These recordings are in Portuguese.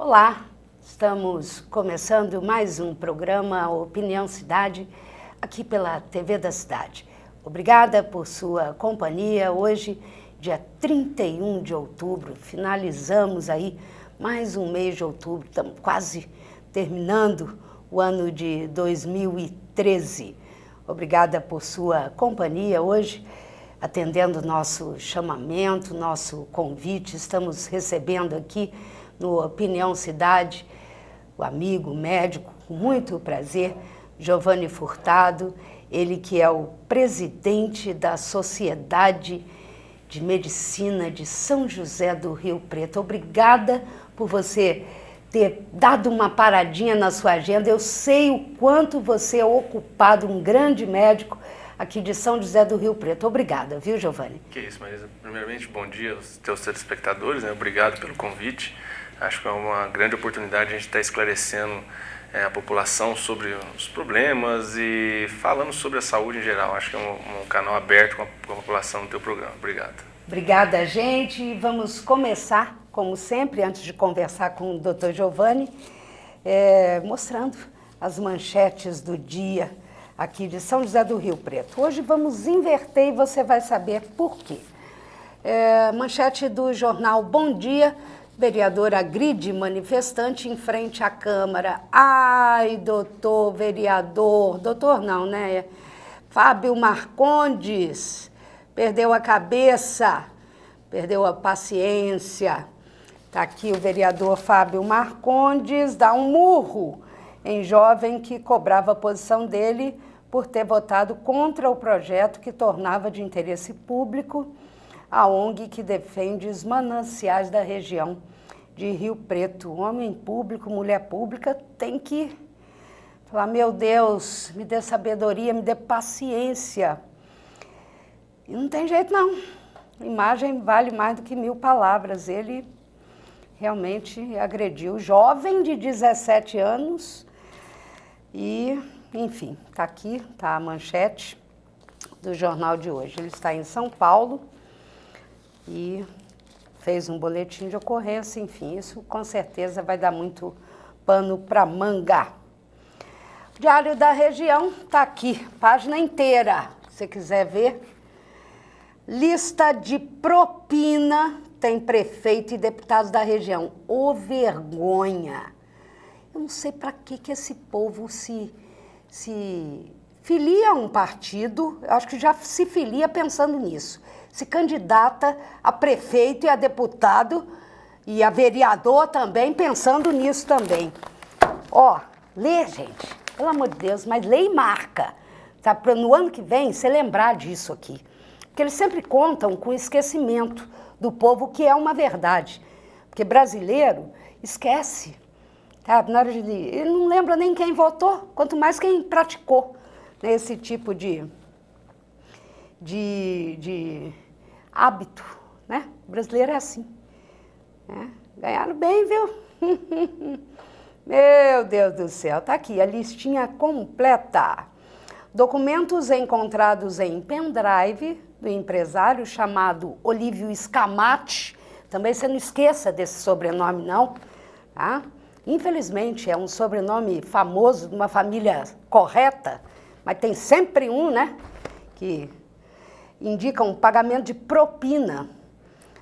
Olá, estamos começando mais um programa Opinião Cidade, aqui pela TV da Cidade. Obrigada por sua companhia. Hoje, dia 31 de outubro, finalizamos aí mais um mês de outubro, estamos quase terminando o ano de 2013. Obrigada por sua companhia hoje, atendendo nosso chamamento, nosso convite. Estamos recebendo aqui no Opinião Cidade o amigo, médico, com muito prazer, Giovanni Furtado, ele que é o presidente da Sociedade de Medicina de São José do Rio Preto. Obrigada por você ter dado uma paradinha na sua agenda. Eu sei o quanto você é ocupado, um grande médico aqui de São José do Rio Preto. Obrigada, viu, Giovanni? Que isso, Marisa. Primeiramente, bom dia aos teus telespectadores, né? Obrigado pelo convite. Acho que é uma grande oportunidade a gente estar esclarecendo a população sobre os problemas e falando sobre a saúde em geral. Acho que é um canal aberto com a população no teu programa. Obrigado. Obrigada, gente. Vamos começar, como sempre, antes de conversar com o Dr. Giovanni, mostrando as manchetes do dia aqui de São José do Rio Preto. Hoje vamos inverter e você vai saber por quê. Manchete do jornal Bom Dia: vereador agride manifestante em frente à Câmara. Ai, doutor vereador, doutor não, né? Fábio Marcondes perdeu a cabeça, perdeu a paciência. Está aqui o vereador Fábio Marcondes, dá um murro em jovem que cobrava a posição dele por ter votado contra o projeto que tornava de interesse público a ONG que defende os mananciais da região de Rio Preto. Homem público, mulher pública, tem que falar: meu Deus, me dê sabedoria, me dê paciência. E não tem jeito não. Imagem vale mais do que 1000 palavras. Ele realmente agrediu jovem de 17 anos e, enfim, está aqui, está a manchete do jornal de hoje. Ele está em São Paulo e fez um boletim de ocorrência, enfim, isso com certeza vai dar muito pano para manga. Diário da Região está aqui, página inteira, se você quiser ver. Lista de propina tem prefeito e deputados da região. Ô vergonha! Eu não sei para que esse povo se filia a um partido, eu acho que já se filia pensando nisso. Se candidata a prefeito e a deputado e a vereador também, pensando nisso também. Ó, lê, gente, pelo amor de Deus, mas lê e marca. Tá? Para no ano que vem você lembrar disso aqui. Porque eles sempre contam com esquecimento do povo, que é uma verdade. Porque brasileiro esquece. Tá? Na hora de, ele não lembra nem quem votou, quanto mais quem praticou, né, esse tipo de hábito, né? O brasileiro é assim. Né? Ganharam bem, viu? Meu Deus do céu, tá aqui a listinha completa. Documentos encontrados em pendrive do empresário chamado Olívio Scamatti. Também você não esqueça desse sobrenome, não. Tá? Infelizmente, é um sobrenome famoso, de uma família correta, mas tem sempre um, né, que indica um pagamento de propina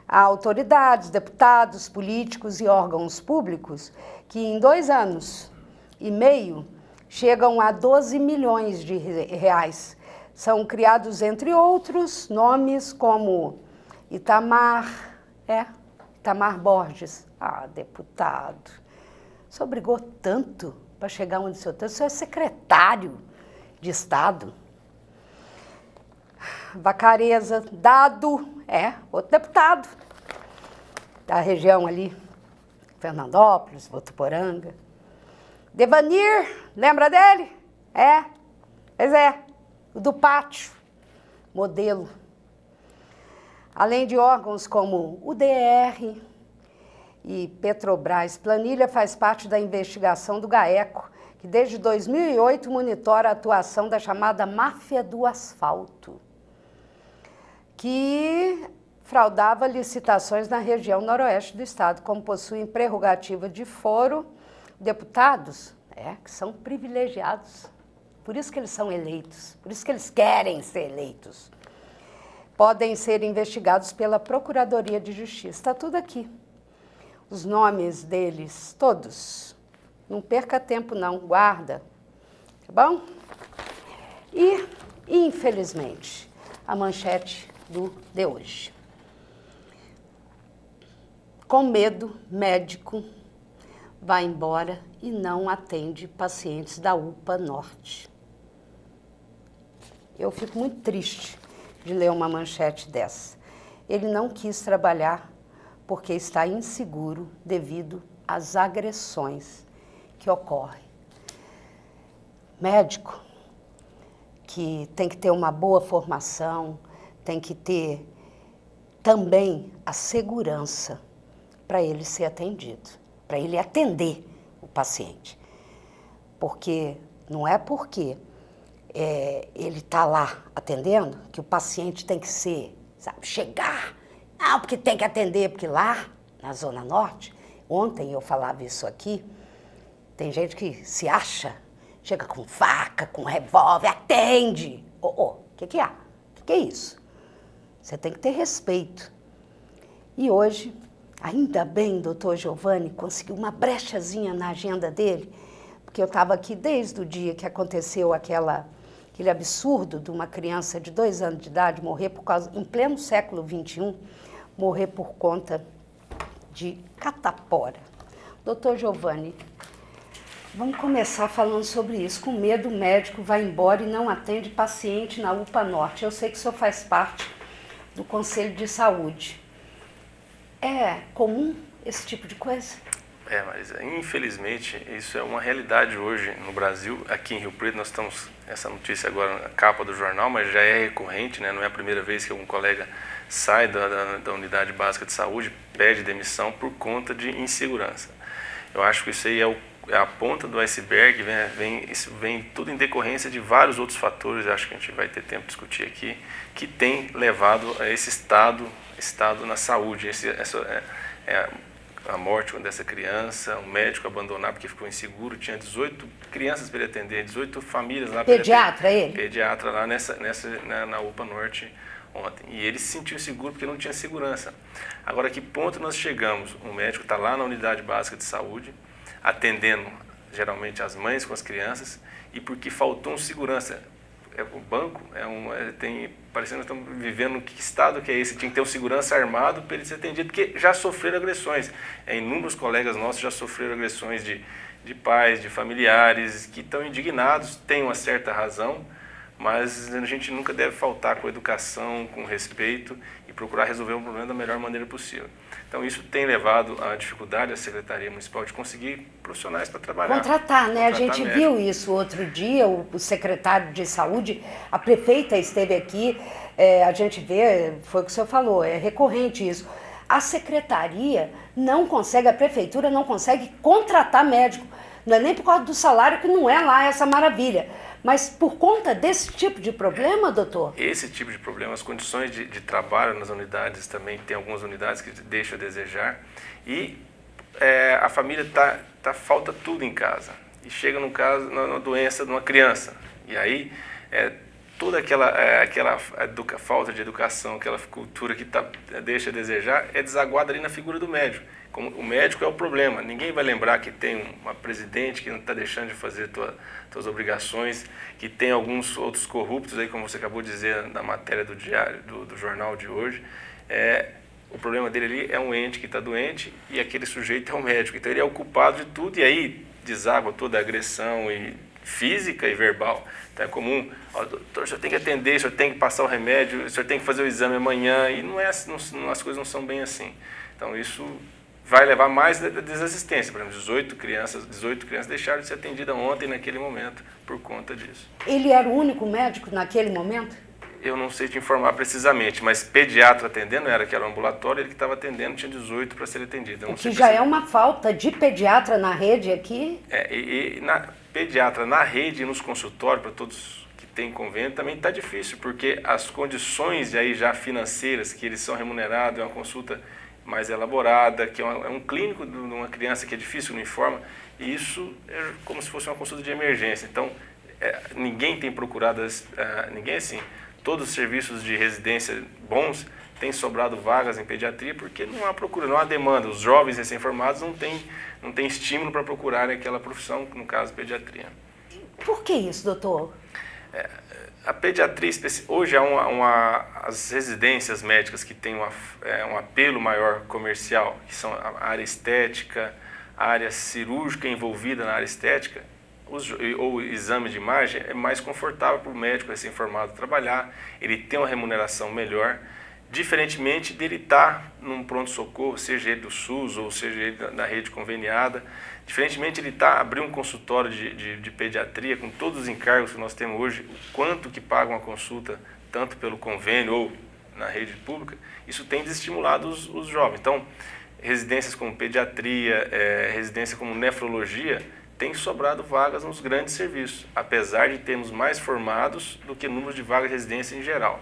a autoridades, deputados, políticos e órgãos públicos que em 2 anos e meio chegam a 12 milhões de reais. São criados, entre outros, nomes como Itamar Borges. Ah, deputado, você obrigou tanto para chegar onde o senhor está? O senhor é secretário de Estado. Vacareza, Dado, outro deputado da região ali, Fernandópolis, Votuporanga. Devanir, lembra dele? Pois é, o do pátio, modelo. Além de órgãos como o DR e Petrobras, Planilha faz parte da investigação do GAECO, que desde 2008 monitora a atuação da chamada máfia do asfalto, que fraudava licitações na região noroeste do estado, como possuem prerrogativa de foro, deputados, que são privilegiados, por isso que eles são eleitos, por isso que eles querem ser eleitos. Podem ser investigados pela Procuradoria de Justiça. Está tudo aqui. Os nomes deles, todos. Não perca tempo não, guarda. Tá bom? E, infelizmente, a manchete de hoje. Com medo, médico vai embora e não atende pacientes da UPA Norte. Eu fico muito triste de ler uma manchete dessa. Ele não quis trabalhar porque está inseguro devido às agressões que ocorrem. Médico que tem que ter uma boa formação, tem que ter também a segurança para ele ser atendido, para ele atender o paciente. Porque não é porque ele está lá atendendo que o paciente tem que ser, sabe, chegar. Não, porque tem que atender, porque lá na Zona Norte, ontem eu falava isso aqui, tem gente que se acha, chega com faca, com revólver, atende. O que há? O que é isso? Você tem que ter respeito. E hoje, ainda bem, doutor Giovanni conseguiu uma brechazinha na agenda dele, porque eu estava aqui desde o dia que aconteceu aquele absurdo de uma criança de 2 anos de idade morrer por causa, em pleno século XXI, morrer por conta de catapora. Doutor Giovanni, vamos começar falando sobre isso. Com medo, o médico vai embora e não atende paciente na UPA Norte. Eu sei que o senhor faz parte do Conselho de Saúde. É comum esse tipo de coisa? Marisa, infelizmente isso é uma realidade hoje no Brasil. Aqui em Rio Preto nós estamos, essa notícia agora na capa do jornal, mas já é recorrente, né? Não é a primeira vez que algum colega sai da unidade básica de saúde, pede demissão por conta de insegurança. Eu acho que isso aí é a ponta do iceberg, isso vem tudo em decorrência de vários outros fatores, acho que a gente vai ter tempo de discutir aqui, que tem levado a esse estado na saúde, a morte dessa criança, o médico abandonar porque ficou inseguro, tinha 18 crianças para ele atender, 18 famílias lá para ele atender. Pediatra ele? Pediatra lá na UPA Norte ontem. E ele se sentiu inseguro porque não tinha segurança. Agora, a que ponto nós chegamos? O médico está lá na unidade básica de saúde, atendendo geralmente as mães com as crianças, e porque faltou um segurança. O banco parecendo que estamos vivendo que estado que é esse, tinha que ter um segurança armado para ele ser atendido, porque já sofreram agressões. Inúmeros colegas nossos já sofreram agressões de pais, de familiares, que estão indignados, têm uma certa razão, mas a gente nunca deve faltar com educação, com respeito e procurar resolver o problema da melhor maneira possível. Então isso tem levado à dificuldade da Secretaria Municipal de conseguir profissionais para trabalhar. Contratar, né? A gente viu isso outro dia, o secretário de saúde, a prefeita esteve aqui, a gente vê, foi o que o senhor falou, é recorrente isso. A secretaria não consegue, a prefeitura não consegue contratar médico. Não é nem por causa do salário, que não é lá essa maravilha. Mas por conta desse tipo de problema, doutor? Esse tipo de problema, as condições de trabalho nas unidades também, tem algumas unidades que deixam a desejar. E a família falta tudo em casa. E chega no caso, na doença de uma criança. E aí, toda aquela falta de educação, aquela cultura que deixa a desejar, é desaguada ali na figura do médico. Como o médico é o problema, ninguém vai lembrar que tem uma presidente que não está deixando de fazer suas obrigações, que tem alguns outros corruptos, aí, como você acabou de dizer na matéria do diário, do jornal de hoje. O problema dele ali é um ente que está doente e aquele sujeito é um médico. Então ele é o culpado de tudo e aí deságua toda a agressão física e verbal. Então é comum, doutor, o senhor tem que atender, o senhor tem que passar o remédio, o senhor tem que fazer o exame amanhã, e as coisas não são bem assim. Então isso vai levar mais desassistência. Por exemplo, 18 crianças deixaram de ser atendidas ontem, naquele momento, por conta disso. Ele era o único médico naquele momento? Eu não sei te informar precisamente, mas pediatra atendendo era o ambulatório, ele que estava atendendo, tinha 18 para ser atendido. O que já é uma falta de pediatra na rede aqui? Pediatra na rede e nos consultórios, para todos que tem convênio também está difícil, porque as condições aí já financeiras que eles são remunerados, é uma consulta mais elaborada, que é um clínico de uma criança que é difícil, não informa, e isso é como se fosse uma consulta de emergência. Então, ninguém tem procurado, ninguém assim, todos os serviços de residência bons têm sobrado vagas em pediatria porque não há procura, não há demanda. Os jovens recém-formados não têm estímulo para procurarem aquela profissão, no caso, pediatria. Por que isso, doutor? A pediatria, hoje as residências médicas que têm um apelo maior comercial, que são a área estética, a área cirúrgica envolvida na área estética, ou exame de imagem, é mais confortável para o médico recém-formado trabalhar, ele tem uma remuneração melhor, diferentemente dele estar num pronto-socorro, seja ele do SUS ou seja ele da rede conveniada, diferentemente ele abrir um consultório de pediatria com todos os encargos que nós temos hoje, o quanto que paga uma consulta, tanto pelo convênio ou na rede pública, isso tem desestimulado os jovens. Então, residências como pediatria, residência como nefrologia, tem sobrado vagas nos grandes serviços, apesar de termos mais formados do que número de vagas de residência em geral.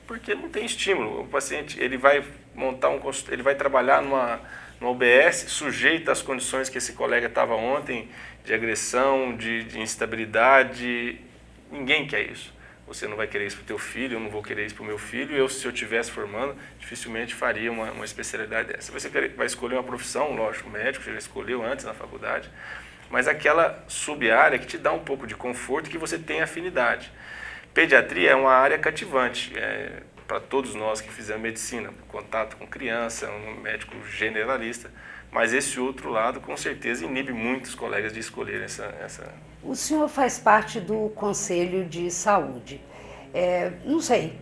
Porque não tem estímulo. O paciente ele vai montar ele vai trabalhar numa UBS sujeito às condições que esse colega estava ontem, de agressão, de instabilidade. Ninguém quer isso. Você não vai querer isso para o teu filho, eu não vou querer isso para o meu filho. Se eu estivesse formando, dificilmente faria uma especialidade dessa. Você vai escolher uma profissão, lógico, médico, você já escolheu antes na faculdade, mas aquela sub-área que te dá um pouco de conforto e que você tem afinidade. Pediatria é uma área cativante para todos nós que fizemos medicina, contato com criança, um médico generalista, mas esse outro lado com certeza inibe muitos colegas de escolher essa... O senhor faz parte do Conselho de Saúde. Não sei,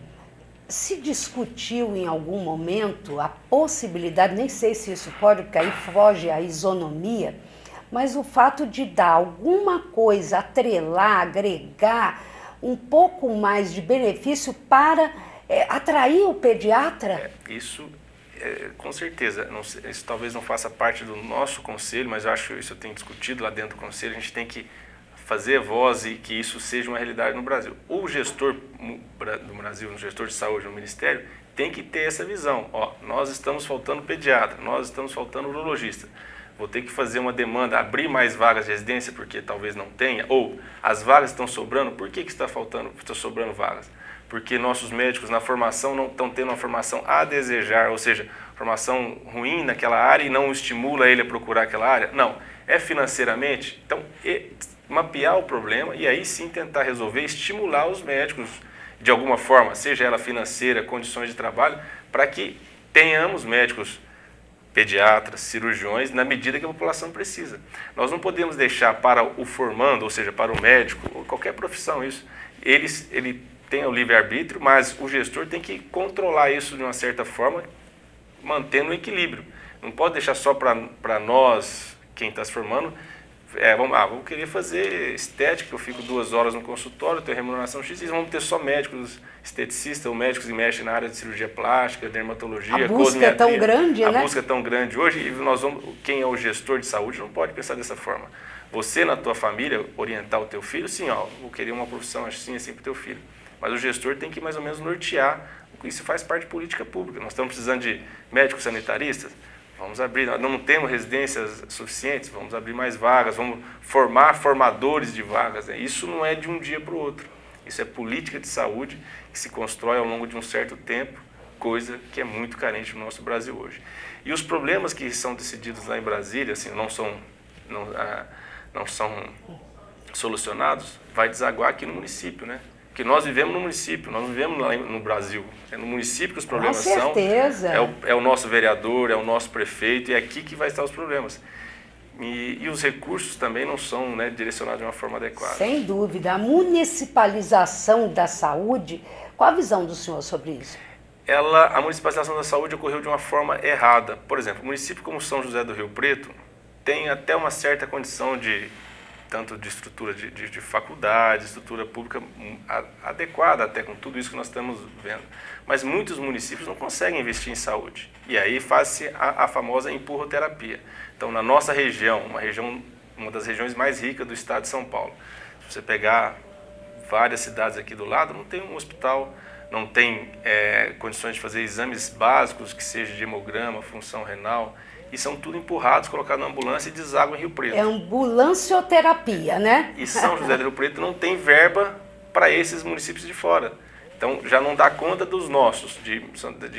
se discutiu em algum momento a possibilidade, nem sei se isso pode, porque aí foge à isonomia, mas o fato de dar alguma coisa, atrelar, agregar um pouco mais de benefício para atrair o pediatra? Isso, com certeza. Isso talvez não faça parte do nosso conselho, mas eu acho que isso eu tenho discutido lá dentro do conselho. A gente tem que fazer voz e que isso seja uma realidade no Brasil. O gestor do Brasil, o gestor de saúde no Ministério, tem que ter essa visão. Nós estamos faltando pediatra, nós estamos faltando urologista. Vou ter que fazer uma demanda, abrir mais vagas de residência, porque talvez não tenha, ou as vagas estão sobrando, por que está sobrando vagas? Porque nossos médicos na formação não estão tendo uma formação a desejar, ou seja, formação ruim naquela área e não estimula ele a procurar aquela área? Não, é financeiramente. Então, mapear o problema e aí sim tentar resolver, estimular os médicos de alguma forma, seja ela financeira, condições de trabalho, para que tenhamos médicos pediatras, cirurgiões, na medida que a população precisa. Nós não podemos deixar para o formando, ou seja, para o médico, ou qualquer profissão isso, ele tem o livre-arbítrio, mas o gestor tem que controlar isso de uma certa forma, mantendo o equilíbrio. Não pode deixar só para nós, quem está se formando, vou querer fazer estética, eu fico 2 horas no consultório, tenho remuneração X, e vamos ter só médicos esteticistas ou médicos que mexem na área de cirurgia plástica, dermatologia, a busca é tão grande, né? A busca é tão grande hoje e quem é o gestor de saúde não pode pensar dessa forma. Você, na tua família, orientar o teu filho, sim, vou querer uma profissão assim para o teu filho. Mas o gestor tem que mais ou menos nortear, isso faz parte de política pública. Nós estamos precisando de médicos sanitaristas, vamos abrir, nós não temos residências suficientes, vamos abrir mais vagas, vamos formar formadores de vagas. Isso não é de um dia para o outro. Isso é política de saúde que se constrói ao longo de um certo tempo, coisa que é muito carente no nosso Brasil hoje. E os problemas que são decididos lá em Brasília, assim, não são solucionados, vai desaguar aqui no município, né? Porque nós vivemos no município, nós não vivemos lá no Brasil. É no município que os problemas são. Com certeza. É o nosso vereador, é o nosso prefeito, e é aqui que vai estar os problemas. E os recursos também não são, né, direcionados de uma forma adequada. Sem dúvida. A municipalização da saúde, qual a visão do senhor sobre isso? A municipalização da saúde ocorreu de uma forma errada. Por exemplo, o município como São José do Rio Preto tem até uma certa condição tanto de estrutura de faculdade, estrutura pública adequada até com tudo isso que nós estamos vendo. Mas muitos municípios não conseguem investir em saúde. E aí faz-se a famosa empurroterapia. Então, na nossa região, uma das regiões mais ricas do estado de São Paulo, se você pegar várias cidades aqui do lado não tem um hospital, não tem condições de fazer exames básicos, que seja de hemograma, função renal, e são tudo empurrados, colocados na ambulância e desaguam em Rio Preto. É ambulancioterapia, né? E São José do Rio Preto não tem verba para esses municípios de fora. Então já não dá conta dos nossos, de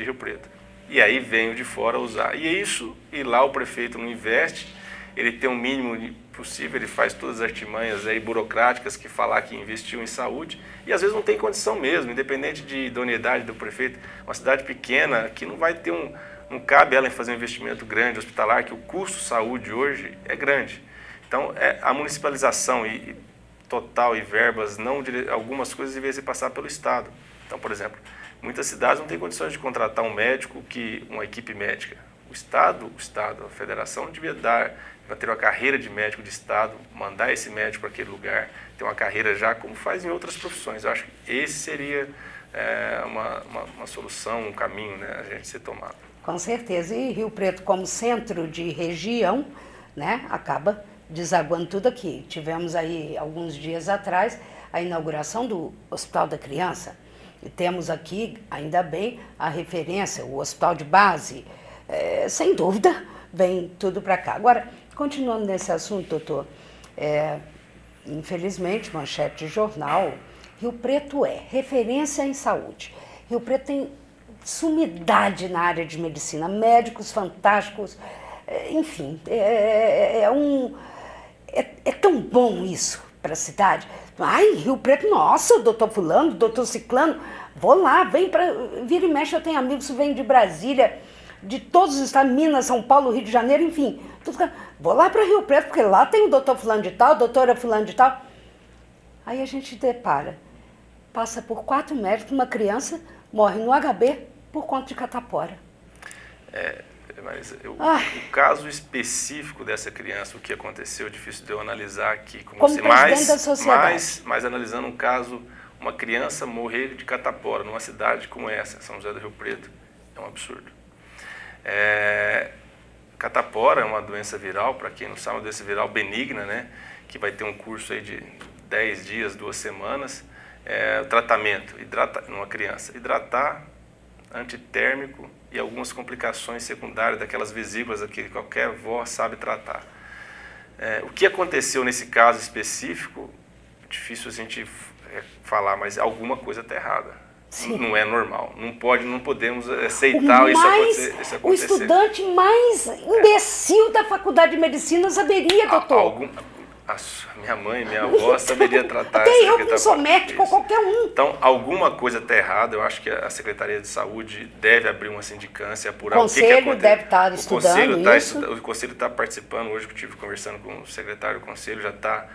Rio Preto. E aí vem o de fora usar. E é isso, e lá o prefeito não investe, ele tem o mínimo possível, ele faz todas as artimanhas aí burocráticas que falar que investiu em saúde, e às vezes não tem condição mesmo, independente de idoneidade do prefeito. Uma cidade pequena que não vai ter não cabe ela em fazer um investimento grande, hospitalar, que o custo de saúde hoje é grande. Então, a municipalização total e verbas, algumas coisas deveriam ser passar pelo Estado. Então, por exemplo, muitas cidades não têm condições de contratar um médico, uma equipe médica. O Estado, a Federação devia ter uma carreira de médico de Estado, mandar esse médico para aquele lugar, ter uma carreira já como faz em outras profissões. Eu acho que esse seria uma solução, um caminho, né, a gente ser tomado. Com certeza. E Rio Preto, como centro de região, né, acaba desaguando tudo aqui. Tivemos aí, alguns dias atrás, a inauguração do Hospital da Criança. E temos aqui, ainda bem, a referência, o Hospital de Base. Sem dúvida, vem tudo para cá. Agora, continuando nesse assunto, doutor, infelizmente, manchete de jornal, Rio Preto é referência em saúde. Rio Preto tem sumidade na área de medicina, médicos fantásticos, enfim, é tão bom isso para a cidade. Ai, Rio Preto, nossa, doutor fulano, doutor ciclano, vou lá, vira e mexe, eu tenho amigos que vêm de Brasília, de todos os estados, Minas, São Paulo, Rio de Janeiro, enfim, vou lá para Rio Preto, porque lá tem o doutor fulano de tal, doutora fulano de tal. Aí a gente depara, passa por 4 médicos, uma criança morre no HB por conta de catapora. Mas o caso específico dessa criança, o que aconteceu, é difícil de eu analisar aqui. Como presidente da sociedade. Mas analisando um caso, uma criança morrer de catapora numa cidade como essa, São José do Rio Preto, é um absurdo. Catapora é uma doença viral, para quem não sabe, uma doença viral benigna, né? Que vai ter um curso aí de 10 dias, 2 semanas. Tratamento, numa criança, hidratar, antitérmico e algumas complicações secundárias daquelas vesículas que qualquer avó sabe tratar. O que aconteceu nesse caso específico, difícil a gente falar, mas alguma coisa está errada. Sim. Não é normal. Não podemos aceitar isso acontecer. O estudante mais imbecil da faculdade de medicina saberia, doutor. Minha mãe, minha avó saberia tratar. Até eu que não sou médico, qualquer um. Então, alguma coisa está errada. Eu acho que a Secretaria de Saúde deve abrir uma sindicância, apurar o que aconteceu. O Conselho deve estar estudando isso. O Conselho está participando. Hoje que eu estive conversando com o secretário do Conselho, já está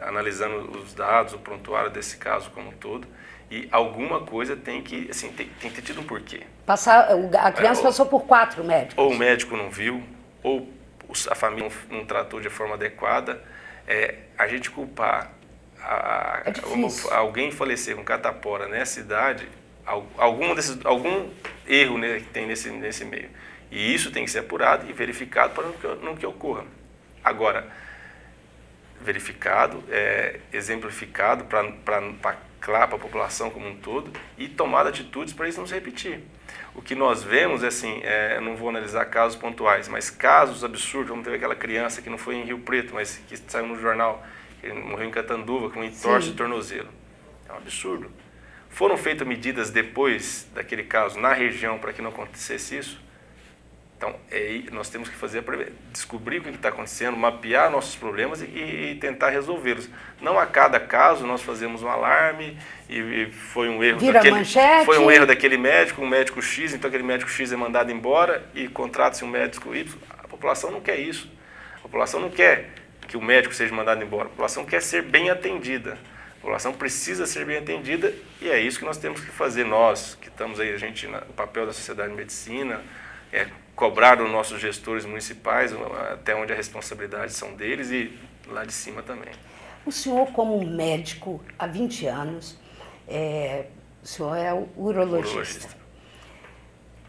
analisando os dados, o prontuário desse caso como um todo. E alguma coisa tem que ter tido um porquê. A criança passou por 4 médicos. Ou o médico não viu, ou a família não tratou de forma adequada. A gente culpar alguém falecer com catapora nessa idade, algum erro, né, que tem nesse meio. E isso tem que ser apurado e verificado para não que ocorra. Agora, verificado, exemplificado para a população como um todo e tomar atitudes para isso não se repetir. O que nós vemos não vou analisar casos pontuais, mas casos absurdos, como teve aquela criança que não foi em Rio Preto, mas que saiu no jornal, que morreu em Catanduva com um entorse de tornozelo. É um absurdo. Foram feitas medidas depois daquele caso na região para que não acontecesse isso? Então, nós temos que descobrir o que está acontecendo, mapear nossos problemas e tentar resolvê-los. Não a cada caso nós fazemos um alarme e foi um erro daquele médico, um médico X, então aquele médico X é mandado embora e contrata-se um médico Y. A população não quer isso. A população não quer que o médico seja mandado embora. A população quer ser bem atendida. A população precisa ser bem atendida e é isso que nós temos que fazer. Nós, que estamos aí, o papel da Sociedade de Medicina, cobrar dos nossos gestores municipais, até onde a responsabilidade são deles e lá de cima também. O senhor, como médico há 20 anos, o senhor é urologista.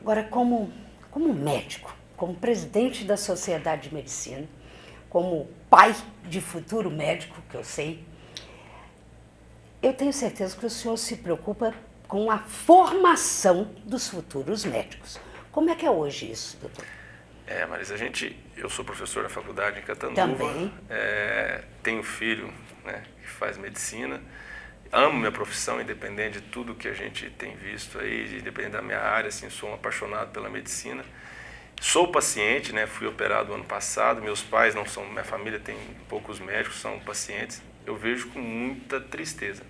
Agora, como médico, como presidente da Sociedade de Medicina, como pai de futuro médico, que eu sei, eu tenho certeza que o senhor se preocupa com a formação dos futuros médicos. Como é que é hoje isso, doutor? Marisa, eu sou professor na faculdade em Catanduva. Também. Tenho filho, né, que faz medicina. Amo minha profissão, independente de tudo que a gente tem visto aí, independente da minha área, assim, sou um apaixonado pela medicina. Sou paciente, né, fui operado ano passado, meus pais não são, minha família tem poucos médicos, são pacientes. Eu vejo com muita tristeza.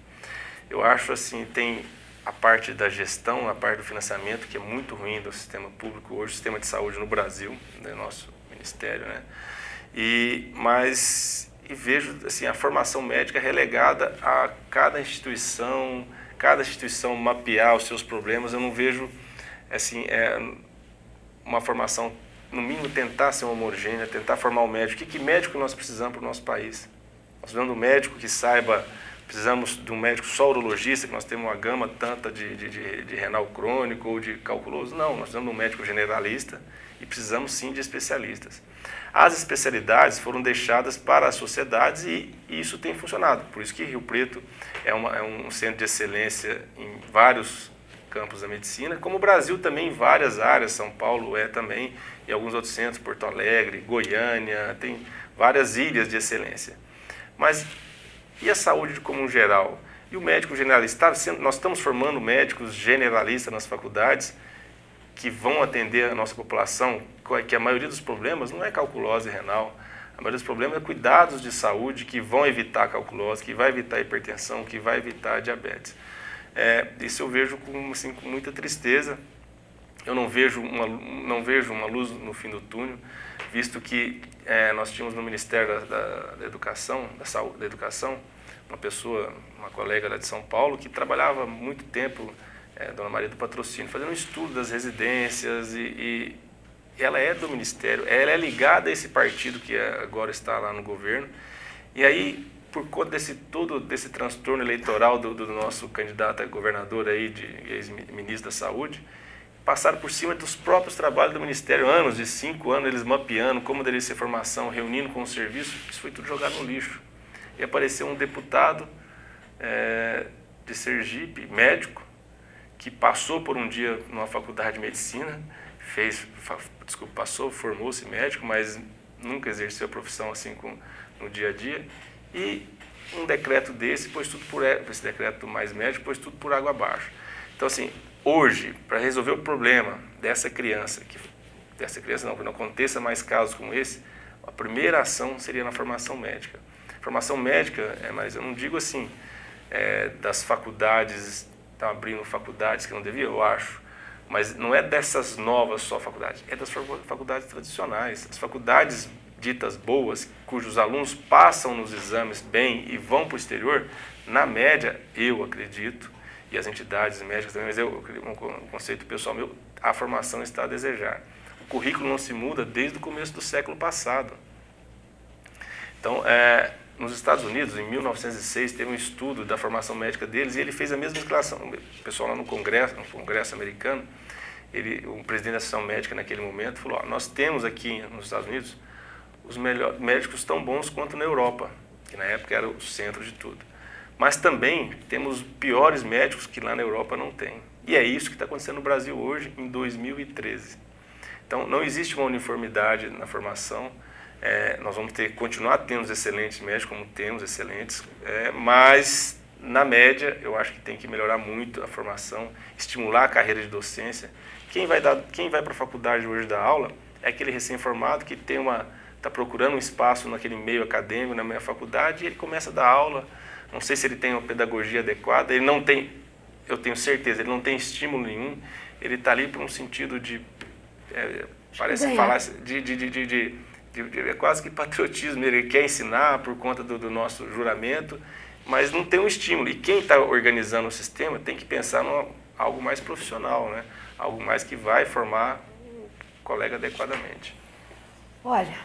Eu acho assim, tem a parte da gestão, a parte do financiamento, que é muito ruim do sistema público hoje, o sistema de saúde no Brasil, né, nosso ministério, né? Mas vejo assim, a formação médica relegada a cada instituição mapear os seus problemas. Eu não vejo assim, uma formação, no mínimo tentar ser homogênea, tentar formar um médico. Que médico nós precisamos para o nosso país? Nós precisamos de um médico que saiba, precisamos de um médico só urologista, que nós temos uma gama tanta de renal crônico ou de calculoso. Não, nós precisamos de um médico generalista e precisamos sim de especialistas. As especialidades foram deixadas para as sociedades e isso tem funcionado. Por isso que Rio Preto é um centro de excelência em vários campos da medicina, como o Brasil também em várias áreas, São Paulo é também, e alguns outros centros, Porto Alegre, Goiânia, tem várias ilhas de excelência. Mas e a saúde como um geral? E o médico generalista? Nós estamos formando médicos generalistas nas faculdades que vão atender a nossa população, que a maioria dos problemas não é calculose renal, a maioria dos problemas é cuidados de saúde que vão evitar a calculose, que vai evitar a hipertensão, que vai evitar a diabetes. Isso eu vejo com muita tristeza. Eu não vejo uma luz no fim do túnel, visto que nós tínhamos no Ministério da Educação, da Educação, uma colega lá de São Paulo, que trabalhava há muito tempo, Dona Maria do Patrocínio, fazendo um estudo das residências e ela é do Ministério, ela é ligada a esse partido que agora está lá no governo. E aí, por conta desse transtorno eleitoral do nosso candidato a governador aí, ex-ministro da Saúde, passaram por cima dos próprios trabalhos do Ministério, anos, de 5 anos, eles mapeando como deveria ser formação, reunindo com o serviço, isso foi tudo jogado no lixo. E apareceu um deputado de Sergipe, médico, que passou por um dia numa faculdade de medicina, formou-se médico, mas nunca exerceu a profissão assim no dia a dia, e um decreto desse, esse decreto mais médico, pôs tudo por água abaixo. Então, assim, hoje, para resolver o problema dessa criança, que não aconteça mais casos como esse, a primeira ação seria na formação médica. Formação médica, mas eu não digo assim, das faculdades, estão abrindo faculdades que não deviam, eu acho, mas não é dessas novas só faculdades, é das faculdades tradicionais, as faculdades ditas boas, cujos alunos passam nos exames bem e vão para o exterior, na média, eu acredito, e as entidades médicas também, mas um conceito pessoal meu, a formação está a desejar. O currículo não se muda desde o começo do século passado. Então, nos Estados Unidos, em 1906, teve um estudo da formação médica deles e ele fez a mesma declaração. O pessoal lá no Congresso americano, o presidente da Associação Médica naquele momento falou, nós temos aqui nos Estados Unidos os melhores médicos tão bons quanto na Europa, que na época era o centro de tudo. Mas também temos piores médicos que lá na Europa não tem. E é isso que está acontecendo no Brasil hoje, em 2013. Então, não existe uma uniformidade na formação. Nós vamos continuar tendo excelentes médicos, como temos excelentes, mas, na média, eu acho que tem que melhorar muito a formação, estimular a carreira de docência. Quem vai para a faculdade hoje dar aula é aquele recém-formado que está procurando um espaço naquele meio acadêmico, na minha faculdade, e ele começa a dar aula. Não sei se ele tem uma pedagogia adequada, ele não tem, eu tenho certeza, ele não tem estímulo nenhum, ele está ali por um sentido parece falar quase que patriotismo, ele quer ensinar por conta do nosso juramento, mas não tem um estímulo. E quem está organizando o sistema tem que pensar em algo mais profissional, né? Algo mais que vai formar o colega adequadamente. Olha,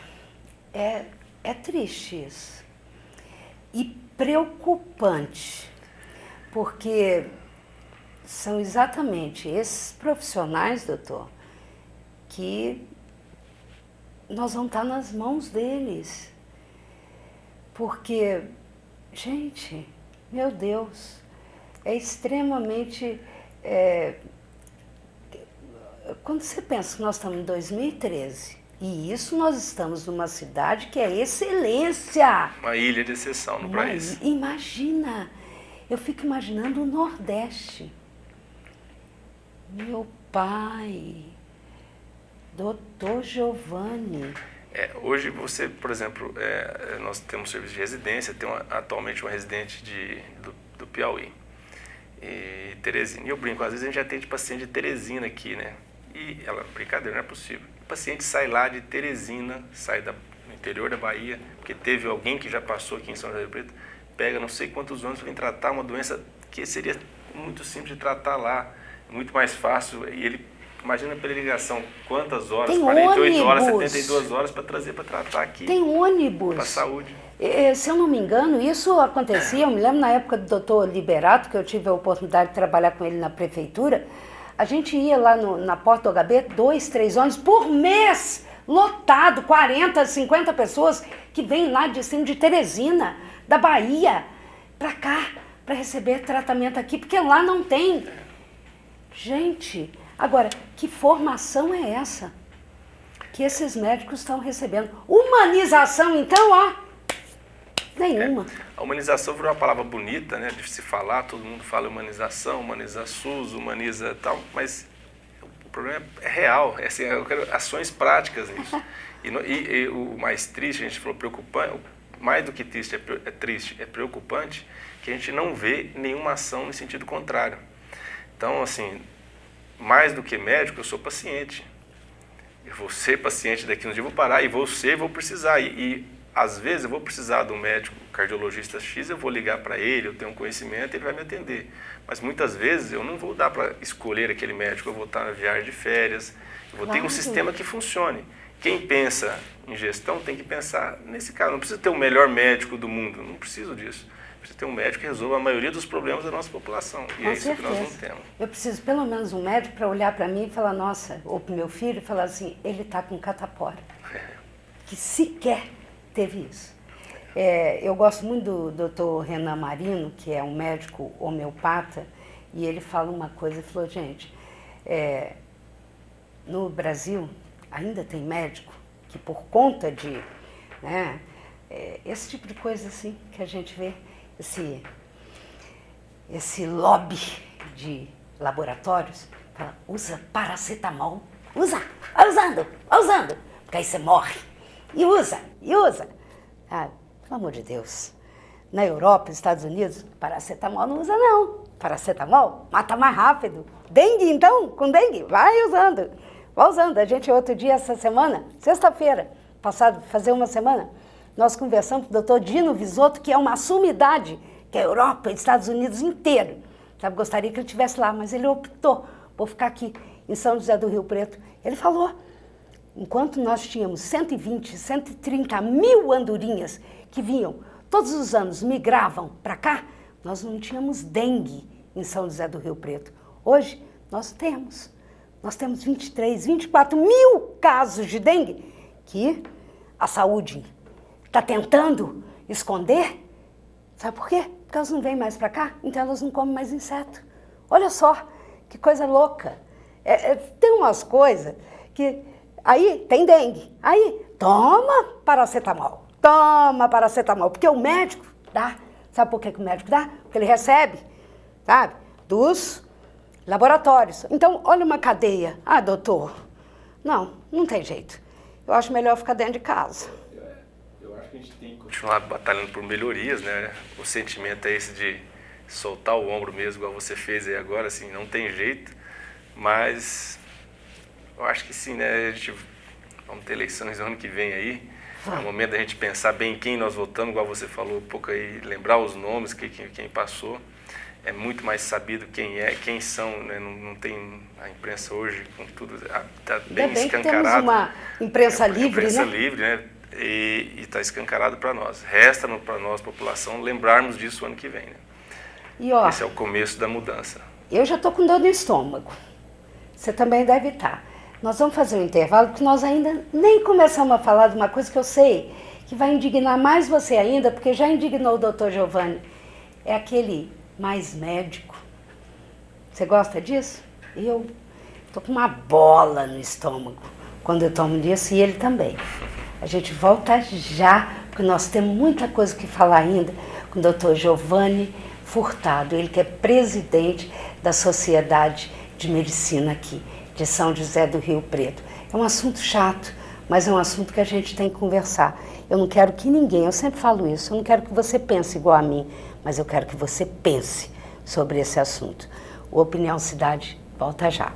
é triste isso. E preocupante, porque são exatamente esses profissionais, doutor, que nós vamos estar nas mãos deles. Porque, gente, Meu Deus, é extremamente... Quando você pensa que nós estamos em 2013, e isso nós estamos numa cidade que é excelência. Uma ilha de exceção no país. Imagina, eu fico imaginando o Nordeste. Meu pai, Dr. Giovanni. Hoje você, por exemplo, nós temos serviço de residência, tem atualmente uma residente do Piauí, e Teresina. E eu brinco, às vezes a gente atende paciente de Teresina aqui, né? E ela, brincadeira, não é possível. O paciente sai lá de Teresina, sai do interior da Bahia, porque teve alguém que já passou aqui em São José do Rio Preto, pega não sei quantos anos para vir tratar uma doença que seria muito simples de tratar lá, muito mais fácil. E ele, imagina pela ligação, quantas horas, tem 48 ônibus. horas, 72 horas para trazer para tratar aqui. Tem ônibus. Para a saúde. Se eu não me engano, isso acontecia, eu me lembro na época do doutor Liberato, que eu tive a oportunidade de trabalhar com ele na prefeitura, a gente ia lá na porta do HB, 2, 3 ônibus por mês, lotado, 40, 50 pessoas que vêm lá de cima de Teresina, da Bahia, para cá, para receber tratamento aqui, porque lá não tem. Gente, agora, que formação é essa que esses médicos estão recebendo? Humanização, então, ó. Nenhuma. A humanização virou uma palavra bonita, né, de se falar, todo mundo fala humanização, humaniza SUS, humaniza tal, mas o problema é real, assim, eu quero ações práticas nisso. E o mais triste, a gente falou preocupante, mais do que triste, é preocupante, que a gente não vê nenhuma ação no sentido contrário. Então, assim, mais do que médico, eu sou paciente. Eu vou ser paciente daqui uns dias, vou parar e vou precisar. Às vezes eu vou precisar de um médico cardiologista X, eu vou ligar para ele, eu tenho um conhecimento, ele vai me atender. Mas muitas vezes eu não vou dar para escolher aquele médico, eu vou estar na viagem de férias, eu vou ter um sistema que funcione. Quem pensa em gestão tem que pensar nesse caso. Não precisa ter o melhor médico do mundo, não preciso disso. Precisa ter um médico que resolva a maioria dos problemas da nossa população. E é isso que nós não temos. Eu preciso pelo menos um médico para olhar para mim e falar, nossa, ou para o meu filho e falar assim, ele está com catapora. Que sequer teve isso. Eu gosto muito do Dr. Renan Marino, que é um médico homeopata, e ele fala uma coisa, ele falou, gente, no Brasil ainda tem médico que por conta de, né, esse tipo de coisa assim que a gente vê, esse lobby de laboratórios, fala, usa paracetamol, vai usando, porque aí você morre. E usa. Ah, pelo amor de Deus. Na Europa, nos Estados Unidos, paracetamol não usa não. Paracetamol mata mais rápido. Dengue então, com dengue, vai usando. A gente outro dia, essa semana, sexta-feira, passado, fazer uma semana, nós conversamos com o doutor Dino Visoto, que é uma sumidade, que é a Europa e Estados Unidos inteiro. Sabe, gostaria que ele estivesse lá, mas ele optou por ficar aqui, em São José do Rio Preto. Ele falou, enquanto nós tínhamos 120, 130 mil andorinhas que vinham, todos os anos migravam para cá, nós não tínhamos dengue em São José do Rio Preto. Hoje, nós temos 23, 24 mil casos de dengue que a saúde está tentando esconder. Sabe por quê? Porque elas não vêm mais para cá, então elas não comem mais inseto. Olha só, que coisa louca. Tem umas coisas que... Aí tem dengue, aí toma paracetamol, porque o médico dá. Sabe por que o médico dá? Porque ele recebe, sabe, dos laboratórios. Então, olha uma cadeia. Ah, doutor, não tem jeito. Eu acho melhor ficar dentro de casa. Eu acho que a gente tem que continuar batalhando por melhorias, né? O sentimento é esse de soltar o ombro mesmo, igual você fez aí agora, assim, não tem jeito, mas... Eu acho que sim, né? Vamos ter eleições no ano que vem aí. É o momento da gente pensar bem quem nós votamos, igual você falou um pouco aí, lembrar os nomes, quem passou. É muito mais sabido quem são, né? Não tem a imprensa hoje com tudo, está bem escancarado. Temos uma imprensa livre, imprensa livre, né? E está escancarado para nós. Resta para nós, população, lembrarmos disso o ano que vem, né? E, ó, esse é o começo da mudança. Eu já estou com dor no estômago. Você também deve estar. Nós vamos fazer um intervalo, porque nós ainda nem começamos a falar de uma coisa que eu sei que vai indignar mais você ainda, porque já indignou o doutor Giovanni. é aquele mais médico. Você gosta disso? Eu tô com uma bola no estômago quando eu tomo disso, e ele também. A gente volta já, porque nós temos muita coisa que falar ainda com o Dr. Giovanni Furtado, ele que é presidente da Sociedade de Medicina aqui, de São José do Rio Preto. É um assunto chato, mas é um assunto que a gente tem que conversar. Eu não quero que ninguém, eu sempre falo isso, eu não quero que você pense igual a mim, mas eu quero que você pense sobre esse assunto. O Opinião Cidade volta já.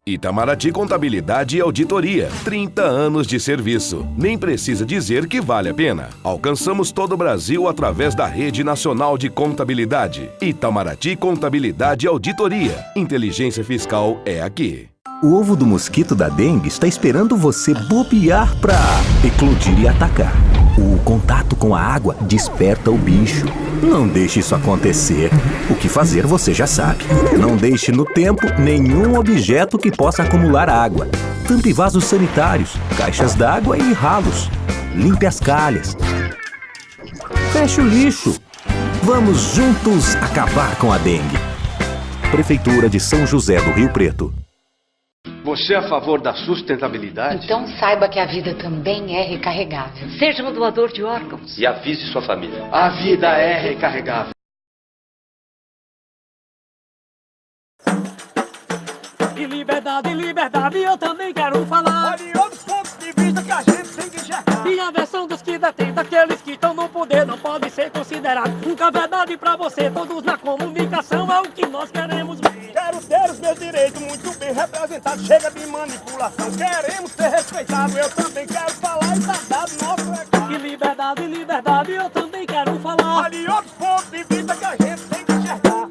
Itamaraty Contabilidade e Auditoria. 30 anos de serviço. Nem precisa dizer que vale a pena. Alcançamos todo o Brasil através da Rede Nacional de Contabilidade. Itamaraty Contabilidade e Auditoria. Inteligência fiscal é aqui. O ovo do mosquito da dengue está esperando você bobear para eclodir e atacar. O contato com a água desperta o bicho. Não deixe isso acontecer. O que fazer você já sabe. Não deixe no tempo nenhum objeto que possa acumular água. Tampe vasos sanitários, caixas d'água e ralos. Limpe as calhas. Feche o lixo. Vamos juntos acabar com a dengue. Prefeitura de São José do Rio Preto. Você é a favor da sustentabilidade? Então saiba que a vida também é recarregável. Seja um doador de órgãos. E avise sua família. A vida é recarregável. E liberdade, eu também quero falar. Olha outros pontos de vista que a gente tem que enxergar. E a versão dos que detêm, daqueles que estão no poder, não pode ser considerado. Nunca verdade pra você, todos na comunicação é o que nós queremos ver. Quero ter os meus direitos muito bem representados, chega de manipulação. Queremos ser respeitados, eu também quero falar e tá dado nosso recado. E liberdade, eu também quero falar. Olha outros pontos de vista que a gente tem que enxergar.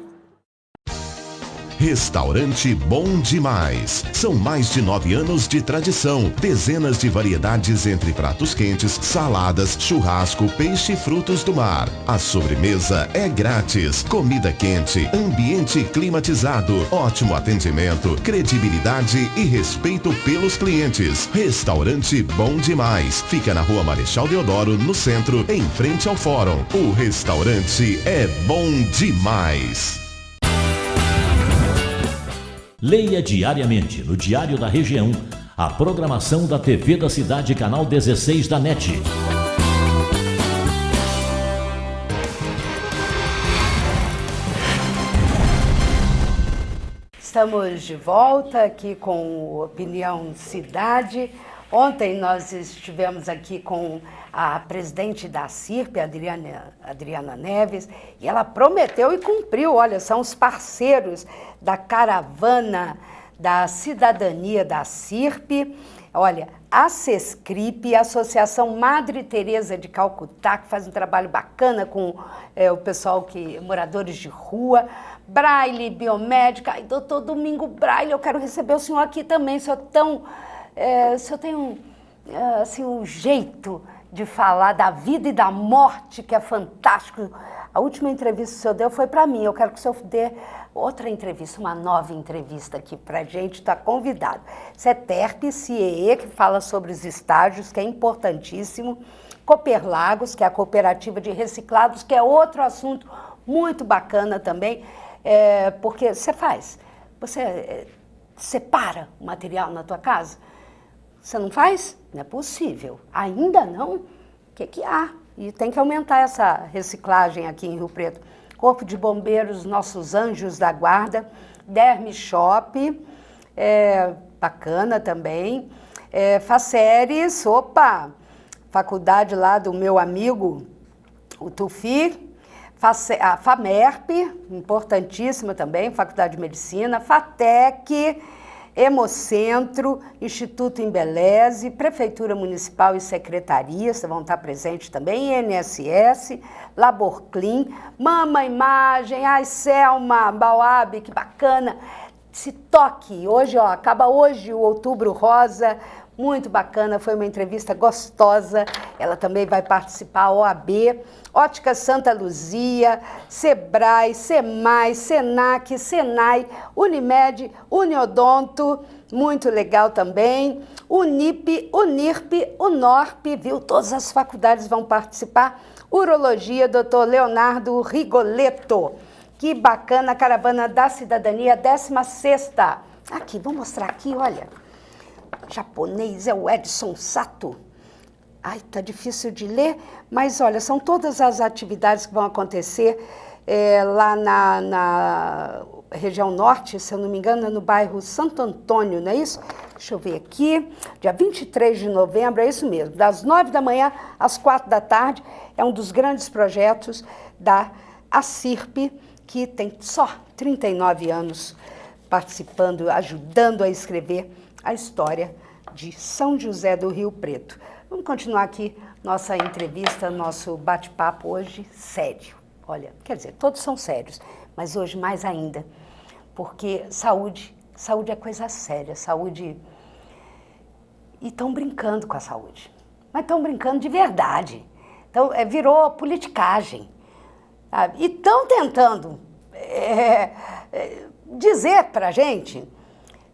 Restaurante Bom Demais. São mais de 9 anos de tradição. Dezenas de variedades entre pratos quentes, saladas, churrasco, peixe e frutos do mar. A sobremesa é grátis. Comida quente, ambiente climatizado, ótimo atendimento, credibilidade e respeito pelos clientes. Restaurante Bom Demais. Fica na Rua Marechal Deodoro, no centro, em frente ao Fórum. O restaurante é bom demais. Leia diariamente no Diário da Região a programação da TV da Cidade, canal 16 da NET. Estamos de volta aqui com Opinião Cidade. Ontem nós estivemos aqui com a presidente da CIRP, Adriana Neves, e ela prometeu e cumpriu. Olha, são os parceiros da caravana da cidadania da CIRP. Olha, a CESCRIP, a Associação Madre Teresa de Calcutá, que faz um trabalho bacana com o pessoal moradores de rua, Braille, Biomédica, e doutor Domingo Braille, eu quero receber o senhor aqui também, o senhor tem assim, um jeito de falar da vida e da morte que é fantástico. A última entrevista que o senhor deu foi para mim, eu quero que o senhor dê outra entrevista, uma nova entrevista aqui para a gente, está convidado. CETERP, CIEE, que fala sobre os estágios, que é importantíssimo, Cooperlagos, que é a cooperativa de reciclados, que é outro assunto muito bacana também, porque você separa o material na tua casa? Você não faz? Não é possível. Ainda não? O que há? E tem que aumentar essa reciclagem aqui em Rio Preto. Corpo de Bombeiros, nossos anjos da guarda, Derme Shop, bacana também. Faceres, faculdade lá do meu amigo, o Tufi. A FAMERP, importantíssima também, Faculdade de Medicina. FATEC, Hemocentro, Instituto Embeleze, Prefeitura Municipal e Secretarias vão estar presentes também, INSS, Laborclean, Mama Imagem, Selma, Bauab, que bacana. Se toque, hoje, acaba hoje o Outubro Rosa, muito bacana, foi uma entrevista gostosa, ela também vai participar, OAB, Ótica Santa Luzia, Sebrae, Semai, Senac, Senai, Unimed, Uniodonto, muito legal também, Unip, Unirp, Unorp, viu? Todas as faculdades vão participar. Urologia, doutor Leonardo Rigoletto. Que bacana, Caravana da Cidadania, 16ª. Aqui, vou mostrar aqui, olha. Japonês é o Edson Sato. Ai, tá difícil de ler, mas olha, são todas as atividades que vão acontecer lá na região norte, se eu não me engano, no bairro Santo Antônio, não é isso? Deixa eu ver aqui, dia 23 de novembro, é isso mesmo, das 9 da manhã às 4 da tarde, é um dos grandes projetos da ACIRP, que tem só 39 anos participando, ajudando a escrever a história de São José do Rio Preto. Vamos continuar aqui nossa entrevista, nosso bate-papo hoje sério. Olha, quer dizer, todos são sérios, mas hoje mais ainda, porque saúde é coisa séria, saúde... E estão brincando com a saúde, mas estão brincando de verdade. Então, virou politicagem, sabe? E estão tentando dizer para a gente,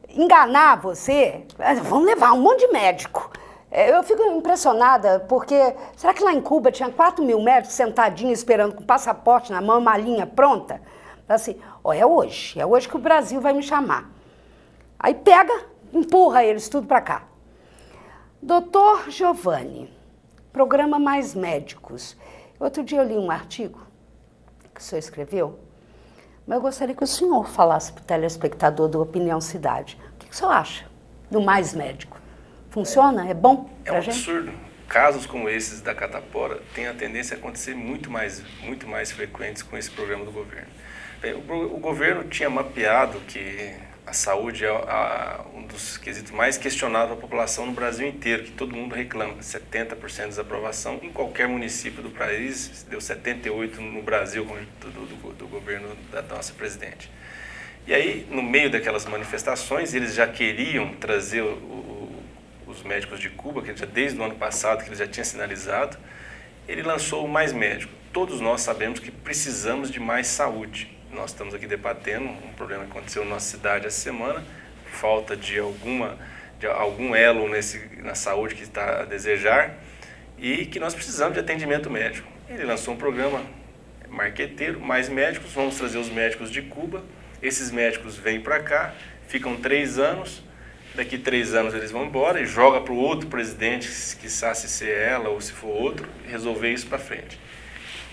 enganar você, vão levar um monte de médico. Eu fico impressionada, porque será que lá em Cuba tinha 4.000 médicos sentadinhos esperando com passaporte na mão, malinha pronta? Assim, é hoje que o Brasil vai me chamar. Aí pega, empurra eles tudo para cá. Doutor Giovanni, programa Mais Médicos. Outro dia eu li um artigo que o senhor escreveu, mas eu gostaria que o senhor falasse para o telespectador do Opinião Cidade. O que o senhor acha do Mais Médico? Funciona? É bom pra gente? É um absurdo. Casos como esses da catapora têm a tendência a acontecer muito mais frequentes com esse programa do governo. O governo tinha mapeado que a saúde é um dos quesitos mais questionados da população no Brasil inteiro, que todo mundo reclama. 70% de desaprovação em qualquer município do país, deu 78% no Brasil do governo da nossa presidente. E aí, no meio daquelas manifestações, eles já queriam trazer os médicos de Cuba, que já desde o ano passado, que ele já tinha sinalizado, ele lançou o Mais Médico. Todos nós sabemos que precisamos de mais saúde. Nós estamos aqui debatendo um problema que aconteceu na nossa cidade essa semana, falta de algum elo na saúde que está a desejar e que nós precisamos de atendimento médico. Ele lançou um programa marqueteiro, Mais Médicos, vamos trazer os médicos de Cuba, esses médicos vêm para cá, ficam 3 anos, daqui 3 anos eles vão embora e joga para o outro presidente, que sabe se ser ela ou se for outro, resolver isso para frente.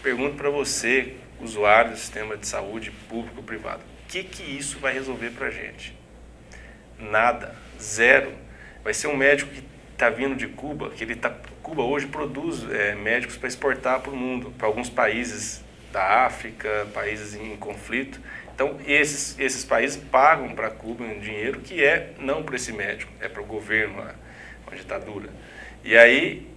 Pergunto para você, usuário do sistema de saúde público ou privado, o que isso vai resolver para a gente? Nada, zero. Vai ser um médico que está vindo de Cuba, Cuba hoje produz médicos para exportar para o mundo, para alguns países da África, países em conflito. Então, esses países pagam para Cuba um dinheiro que não para esse médico, é para o governo, uma ditadura. E aí,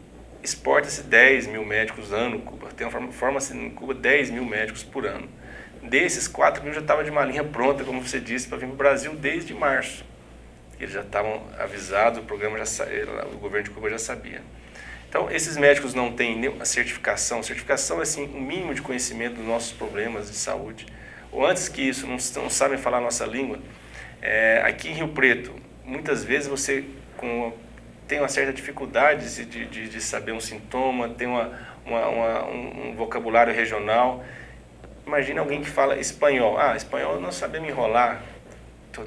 exporta-se 10.000 médicos ano, Cuba. Forma-se em Cuba 10.000 médicos por ano. Desses, 4.000 já estavam de malinha pronta, como você disse, para vir para o Brasil desde março. Eles já estavam avisados, o governo de Cuba já sabia. Então, esses médicos não têm nenhuma certificação. Certificação é, assim, um mínimo de conhecimento dos nossos problemas de saúde. Ou antes que isso, não sabem falar a nossa língua. Aqui em Rio Preto, muitas vezes você tem uma certa dificuldade de saber um sintoma, tem um vocabulário regional. Imagina alguém que fala espanhol. Espanhol nós sabemos enrolar.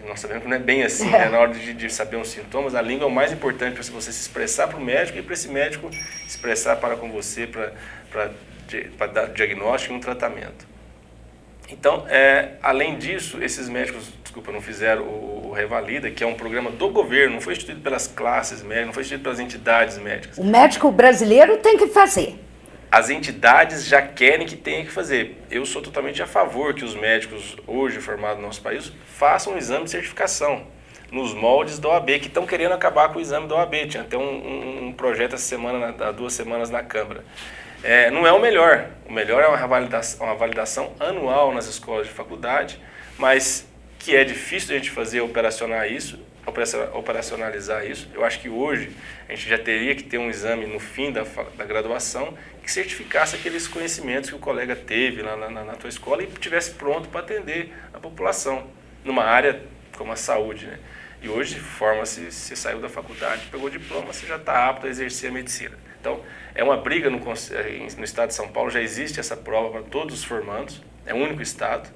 Nós sabemos que não é bem assim, né? Na hora de saber uns sintomas, a língua é o mais importante para você se expressar para o médico e para esse médico expressar para com você para dar diagnóstico e um tratamento. Então, além disso, esses médicos, não fizeram o Revalida, que é um programa do governo, não foi instituído pelas classes médicas, não foi instituído pelas entidades médicas. O médico brasileiro tem que fazer. As entidades já querem que tenha que fazer. Eu sou totalmente a favor que os médicos hoje formados no nosso país façam um exame de certificação nos moldes da OAB, que estão querendo acabar com o exame da OAB. Tinha até um projeto há 2 semanas na Câmara. Não é o melhor é uma validação anual nas escolas de faculdade, mas que é difícil a gente operacionalizar isso. Eu acho que hoje a gente já teria que ter um exame no fim da graduação que certificasse aqueles conhecimentos que o colega teve lá na tua escola e estivesse pronto para atender a população, numa área como a saúde, né? E hoje, forma-se, você saiu da faculdade, pegou diploma, você já está apto a exercer a medicina. Então, é uma briga no estado de São Paulo, já existe essa prova para todos os formandos, é o único estado.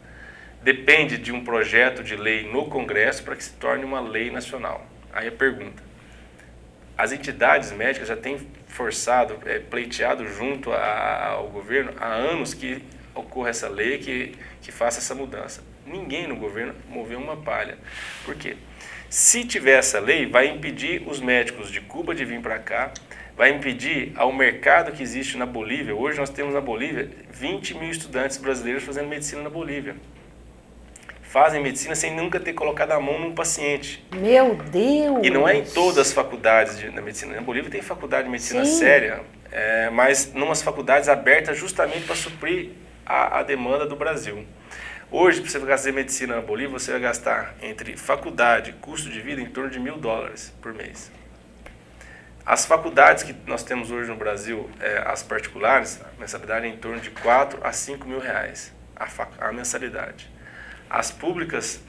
Depende de um projeto de lei no Congresso para que se torne uma lei nacional. Aí a pergunta, as entidades médicas já têm forçado, pleiteado junto ao governo há anos que ocorra essa lei, que faça essa mudança. Ninguém no governo moveu uma palha. Por quê? Se tiver essa lei, vai impedir os médicos de Cuba de vir para cá, vai impedir ao mercado que existe na Bolívia. Hoje nós temos na Bolívia 20 mil estudantes brasileiros fazendo medicina na Bolívia. Fazem medicina sem nunca ter colocado a mão num paciente. Meu Deus! E não é em todas as faculdades da medicina. Na Bolívia tem faculdade de medicina séria, mas numas faculdades abertas justamente para suprir a demanda do Brasil. Hoje, para você fazer medicina na Bolívia, você vai gastar entre faculdade e custo de vida em torno de $1.000 por mês. As faculdades que nós temos hoje no Brasil, as particulares, a mensalidade é em torno de R$4 a R$5.000, a mensalidade. As públicas,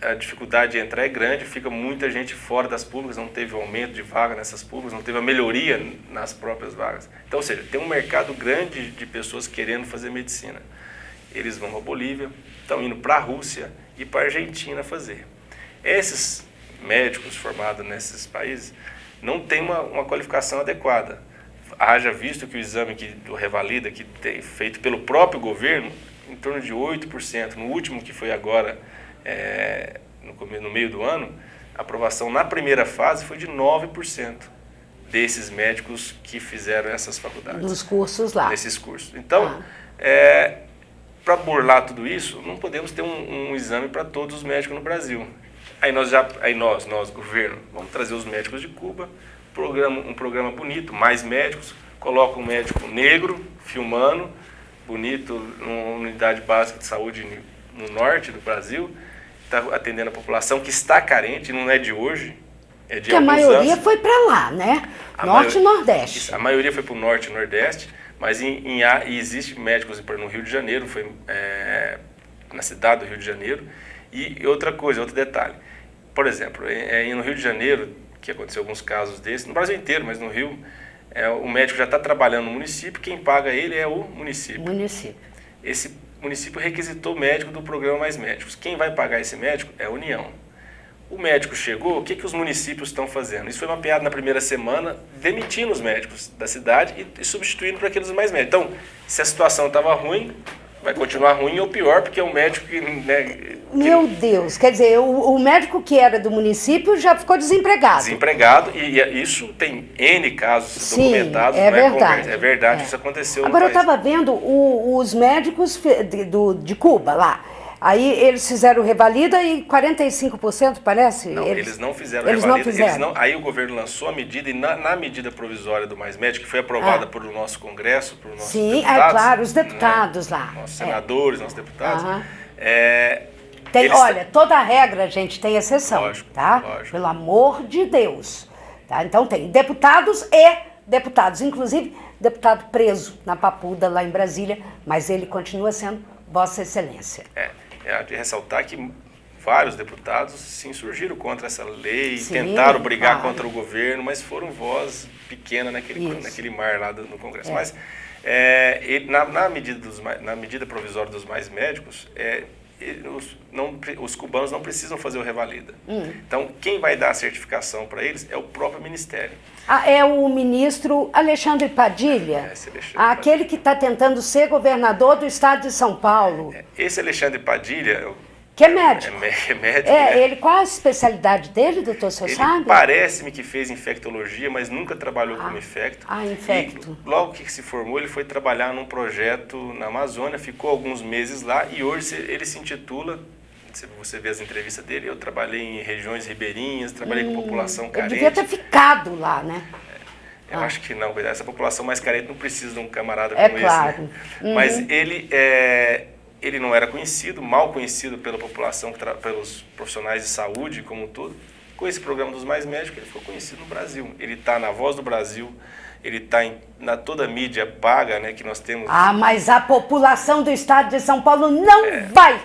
a dificuldade de entrar é grande, fica muita gente fora das públicas, não teve aumento de vaga nessas públicas, não teve a melhoria nas próprias vagas. Então, ou seja, tem um mercado grande de pessoas querendo fazer medicina. Eles vão para a Bolívia, estão indo para a Rússia e para a Argentina fazer. Esses médicos formados nesses países não têm uma qualificação adequada. Haja visto que o exame do Revalida, que tem feito pelo próprio governo, em torno de 8%. No último, que foi agora, no meio do ano, a aprovação na primeira fase foi de 9% desses médicos que fizeram essas faculdades. Nos cursos lá. Nesses cursos. Então, para burlar tudo isso, não podemos ter um exame para todos os médicos no Brasil. Aí nós, governo, vamos trazer os médicos de Cuba, um programa bonito, mais médicos, coloca um médico negro, filmando, bonito, numa unidade básica de saúde no norte do Brasil, está atendendo a população que está carente, não é de hoje, é de alguns anos. Porque a maioria foi para lá, né? Norte e Nordeste. A maioria foi para o Norte e Nordeste, mas existe médicos no Rio de Janeiro, foi na cidade do Rio de Janeiro. E outra coisa, outro detalhe, por exemplo, no Rio de Janeiro, que aconteceu alguns casos desses, no Brasil inteiro, mas no Rio, o médico já está trabalhando no município, quem paga ele é o município. Esse município requisitou o médico do programa Mais Médicos. Quem vai pagar esse médico é a União. O médico chegou, o que os municípios estão fazendo? Isso foi mapeado na primeira semana, demitindo os médicos da cidade e substituindo por aqueles mais médicos. Então, se a situação estava ruim, vai continuar ruim ou pior, porque é um médico que... Meu Deus, quer dizer, o médico que era do município já ficou desempregado. Desempregado, e isso tem N casos documentados. É verdade. É verdade, isso aconteceu. Agora eu estava vendo os médicos de Cuba lá. Aí eles fizeram o Revalida e 45%, parece? Não, eles não fizeram o Revalida. Aí o governo lançou a medida e na medida provisória do Mais Médico, que foi aprovada por o nosso Congresso, por nossos deputados. Sim, claro, os deputados lá. Nossos senadores, nossos deputados. Olha, toda regra, gente, tem exceção, lógico, tá? Lógico. Pelo amor de Deus. Tá? Então tem deputados e deputados, inclusive deputado preso na Papuda, lá em Brasília, mas ele continua sendo Vossa Excelência. É de ressaltar que vários deputados se insurgiram contra essa lei, tentaram brigar contra o governo, mas foram voz pequena naquele mar lá no Congresso. Mas na medida provisória dos Mais Médicos, os cubanos não precisam fazer o Revalida. Então, quem vai dar a certificação para eles é o próprio Ministério. É o ministro Alexandre Padilha, aquele que está tentando ser governador do estado de São Paulo. Esse Alexandre Padilha... Que é médico. É médico, né? Ele, qual a especialidade dele, doutor, você sabe? Parece-me que fez infectologia, mas nunca trabalhou como infecto. Infecto. E logo que se formou, ele foi trabalhar num projeto na Amazônia, ficou alguns meses lá e hoje ele se intitula, se você vê as entrevistas dele, eu trabalhei em regiões ribeirinhas, trabalhei com população carente. Ele devia ter ficado lá, né? Eu acho que não, essa população mais carente não precisa de um camarada como esse. Né? Mas ele não era conhecido, mal conhecido pela população, pelos profissionais de saúde como um todo. Com esse programa dos Mais Médicos, ele ficou conhecido no Brasil. Ele está na Voz do Brasil, ele está na toda a mídia paga, né, que nós temos. Mas a população do estado de São Paulo não vai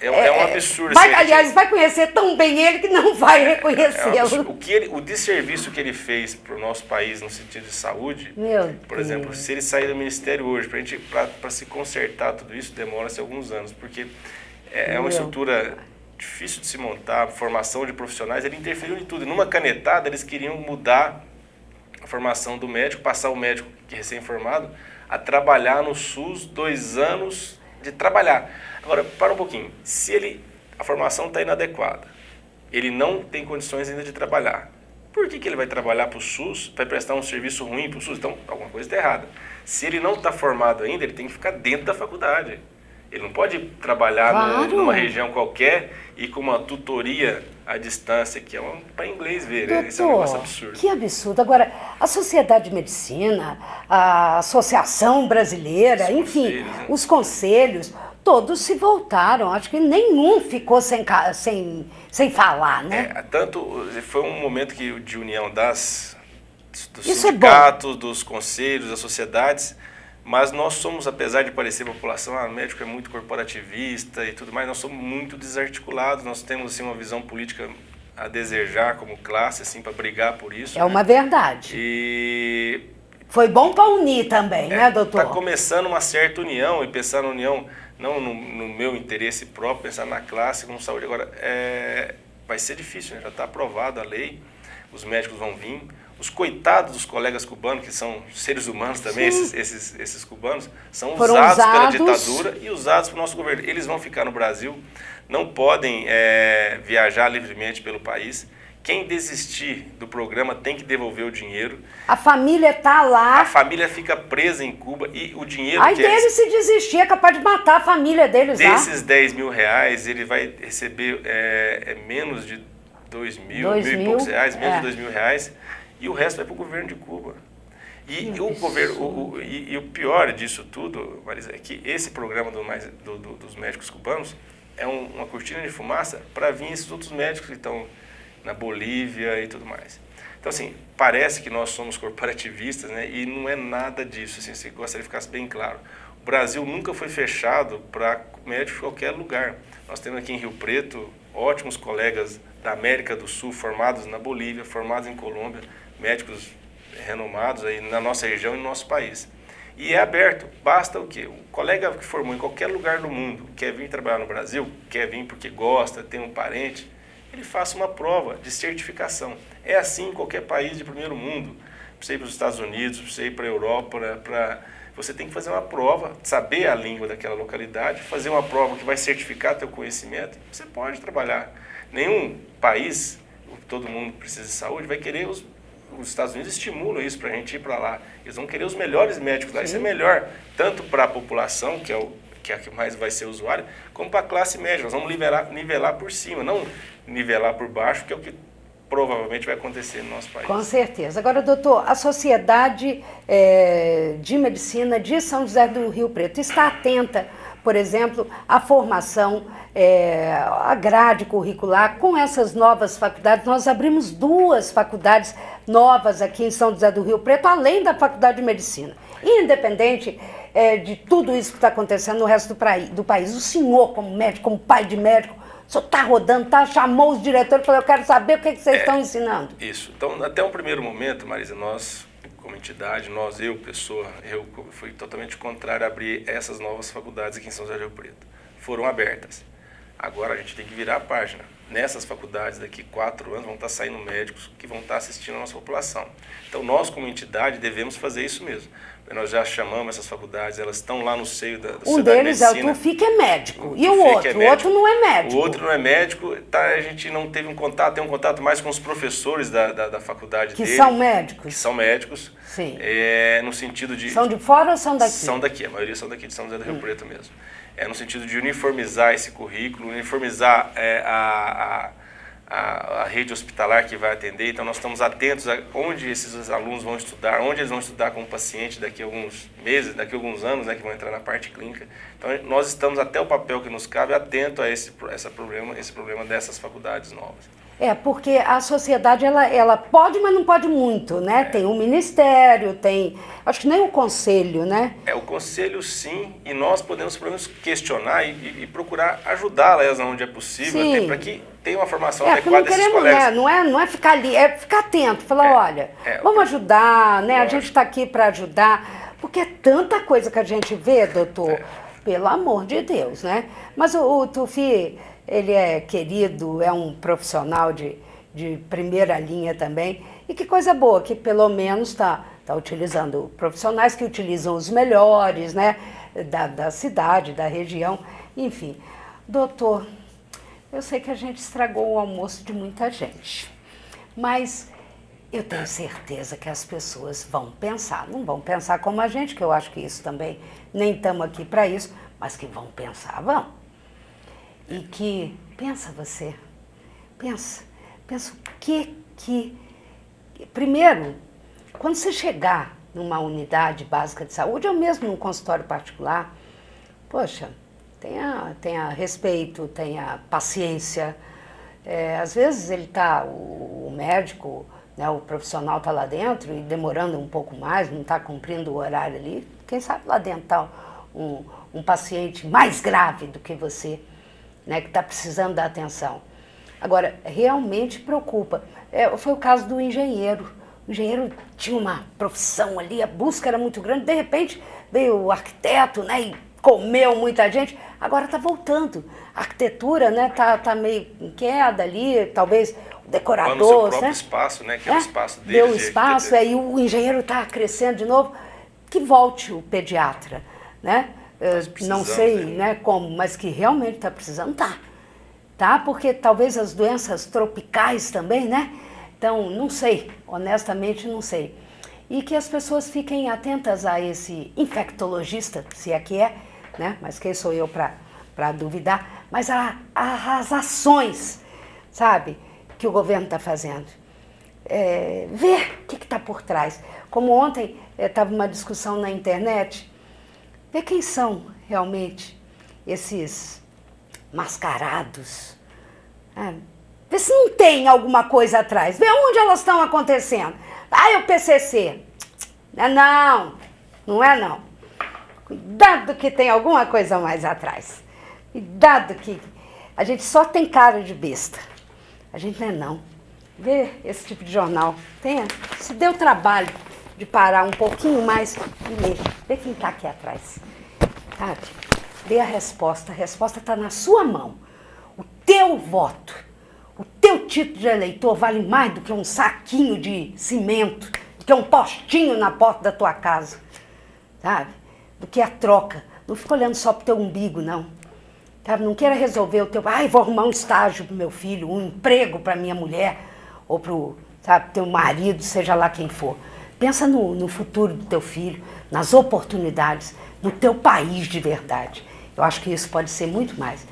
É um absurdo. Aliás, vai conhecer tão bem ele que não vai reconhecê-lo. O desserviço que ele fez para o nosso país no sentido de saúde, por exemplo, se ele sair do Ministério hoje, para se consertar tudo isso, demora-se alguns anos, porque é uma estrutura difícil de se montar, formação de profissionais, ele interferiu em tudo. Numa canetada, eles queriam mudar a formação do médico, passar o médico que é recém-formado a trabalhar no SUS 2 anos de trabalhar. Agora, para um pouquinho, se a formação está inadequada, ele não tem condições ainda de trabalhar, por que ele vai trabalhar para o SUS, vai prestar um serviço ruim para o SUS? Então, alguma coisa está errada. Se ele não está formado ainda, ele tem que ficar dentro da faculdade. Ele não pode trabalhar numa região qualquer e com uma tutoria à distância, que é para inglês ver, Doutor, isso é um negócio absurdo. Que absurdo. Agora, a Sociedade de Medicina, a Associação Brasileira, enfim, os conselhos, todos se voltaram. Acho que nenhum ficou sem falar, né? Foi um momento de união dos sindicatos, dos conselhos, das sociedades. Mas nós somos, apesar de parecer população, o médico é muito corporativista e tudo mais, nós somos muito desarticulados, nós temos assim, uma visão política a desejar como classe, assim, para brigar por isso. É uma verdade. E foi bom para unir também, né, doutor? Está começando uma certa união, e pensar na união, não no meu interesse próprio, pensar na classe com saúde. Agora, vai ser difícil, né? Já está aprovada a lei, os médicos vão vir. Os coitados dos colegas cubanos, que são seres humanos também, esses cubanos, são usados pela ditadura e usados pelo nosso governo. Eles vão ficar no Brasil, não podem viajar livremente pelo país. Quem desistir do programa tem que devolver o dinheiro. A família está lá. A família fica presa em Cuba e o dinheiro... Aí dele se desistir, é capaz de matar a família deles lá. Desses 10 mil reais, ele vai receber menos de 2 mil e poucos reais, menos de 2 mil reais. E o resto vai para o governo de Cuba. E o pior disso tudo, Marisa, é que esse programa dos médicos cubanos é uma cortina de fumaça para vir esses outros médicos que estão na Bolívia e tudo mais. Então, assim, parece que nós somos corporativistas, né? E não é nada disso, assim, se gostaria que ficasse bem claro. O Brasil nunca foi fechado para médicos de qualquer lugar. Nós temos aqui em Rio Preto ótimos colegas da América do Sul, formados na Bolívia, formados em Colômbia, médicos renomados aí na nossa região e no nosso país. E é aberto, basta o quê? O colega que formou em qualquer lugar do mundo, quer vir trabalhar no Brasil, quer vir porque gosta, tem um parente, ele faça uma prova de certificação. É assim em qualquer país de primeiro mundo. Para você ir para os Estados Unidos, para você ir para a Europa, você tem que fazer uma prova, saber a língua daquela localidade, fazer uma prova que vai certificar teu conhecimento, você pode trabalhar. Nenhum país, todo mundo precisa de saúde, vai querer os Estados Unidos estimulam isso para a gente ir para lá. Eles vão querer os melhores médicos lá. Isso é melhor, tanto para a população, que é a que mais vai ser usuário, como para a classe média. Nós vamos nivelar por cima, não nivelar por baixo, que é o que provavelmente vai acontecer no nosso país. Com certeza. Agora, doutor, a Sociedade de Medicina de São José do Rio Preto está atenta, por exemplo, à formação, a grade curricular com essas novas faculdades. Nós abrimos 2 faculdades novas aqui em São José do Rio Preto, além da Faculdade de Medicina. Independente de tudo isso que está acontecendo no resto do país, o senhor, como médico, como pai de médico, o senhor está rodando, chamou os diretores e falou, eu quero saber o que vocês estão ensinando. Isso. Então, até um primeiro momento, Marisa, nós, como entidade, eu fui totalmente contrário a abrir essas novas faculdades aqui em São José do Rio Preto. Foram abertas. Agora a gente tem que virar a página. Nessas faculdades, daqui 4 anos, vão estar saindo médicos que vão estar assistindo a nossa população. Então, nós, como entidade, devemos fazer isso mesmo. Nós já chamamos essas faculdades, elas estão lá no seio da Sociedade de Medicina. Um deles é o TUFIC, é médico. E o outro? O outro não é médico. O outro não é médico, a gente não teve um contato, tem um contato mais com os professores da faculdade dele. Que são médicos? Que são médicos. Sim. No sentido de... São de fora ou são daqui? São daqui, a maioria são daqui de São José do Rio Preto mesmo. No sentido de uniformizar esse currículo, uniformizar a rede hospitalar que vai atender. Então, nós estamos atentos a onde esses alunos vão estudar, onde eles vão estudar como paciente daqui a alguns meses, daqui a alguns anos, né, que vão entrar na parte clínica. Então, nós estamos até o papel que nos cabe atento a esse problema dessas faculdades novas. Porque a sociedade, ela pode, mas não pode muito, né? Tem um ministério, tem... Acho que nem o conselho, né? O conselho sim, e nós podemos pelo menos questionar e procurar ajudá-las onde é possível, até para que tenha uma formação adequada desses colegas. Não é ficar ali, é ficar atento, falar, olha, vamos ajudar, né? A gente está aqui para ajudar, porque é tanta coisa que a gente vê, doutor, pelo amor de Deus, né? Mas o Tufi, ele é querido, é um profissional de primeira linha também, e que coisa boa, que pelo menos está utilizando profissionais que utilizam os melhores, né, da cidade, da região, enfim. Doutor, eu sei que a gente estragou o almoço de muita gente, mas eu tenho certeza que as pessoas vão pensar, não vão pensar como a gente, que eu acho que isso também, nem estamos aqui para isso, mas que vão pensar, vão. E que, pensa o que... Primeiro, quando você chegar numa unidade básica de saúde, ou mesmo num consultório particular, poxa, tenha respeito, tenha paciência. Às vezes o médico, né, o profissional está lá dentro e demorando um pouco mais, não está cumprindo o horário ali. Quem sabe lá dentro está um paciente mais grave do que você, né, que está precisando da atenção. Agora, realmente preocupa. Foi o caso do engenheiro. O engenheiro tinha uma profissão ali, a busca era muito grande, de repente veio o arquiteto, né, e comeu muita gente, agora está voltando. A arquitetura, né, tá meio em queda ali, talvez o decorador, no seu próprio espaço, né, que é o espaço dele. Deu espaço, e o engenheiro está crescendo de novo, que volte o pediatra, né? Não sei, né, como, mas que realmente está precisando, tá? Porque talvez as doenças tropicais também, né? Então, não sei, honestamente não sei. E que as pessoas fiquem atentas a esse infectologista, se é que é, né? Mas quem sou eu para duvidar? Mas as ações, sabe, que o governo está fazendo. Ver o que está por trás. Como ontem estava uma discussão na internet, ver quem são realmente esses mascarados. Vê se não tem alguma coisa atrás. Vê onde elas estão acontecendo. É o PCC. Não é não. Cuidado que tem alguma coisa mais atrás. Cuidado que a gente só tem cara de besta. A gente não. Vê esse tipo de jornal. Se deu trabalho de parar um pouquinho mais e ler. Vê quem está aqui atrás. Sabe? Dê a resposta. A resposta está na sua mão. O teu voto, o teu título de eleitor vale mais do que um saquinho de cimento, do que um postinho na porta da tua casa, sabe? Do que a troca. Não fica olhando só pro teu umbigo, não. Sabe? Não queira resolver o teu... vou arrumar um estágio pro meu filho, um emprego pra minha mulher, ou pro, sabe, teu marido, seja lá quem for. Pensa no futuro do teu filho, nas oportunidades, no teu país de verdade. Eu acho que isso pode ser muito mais.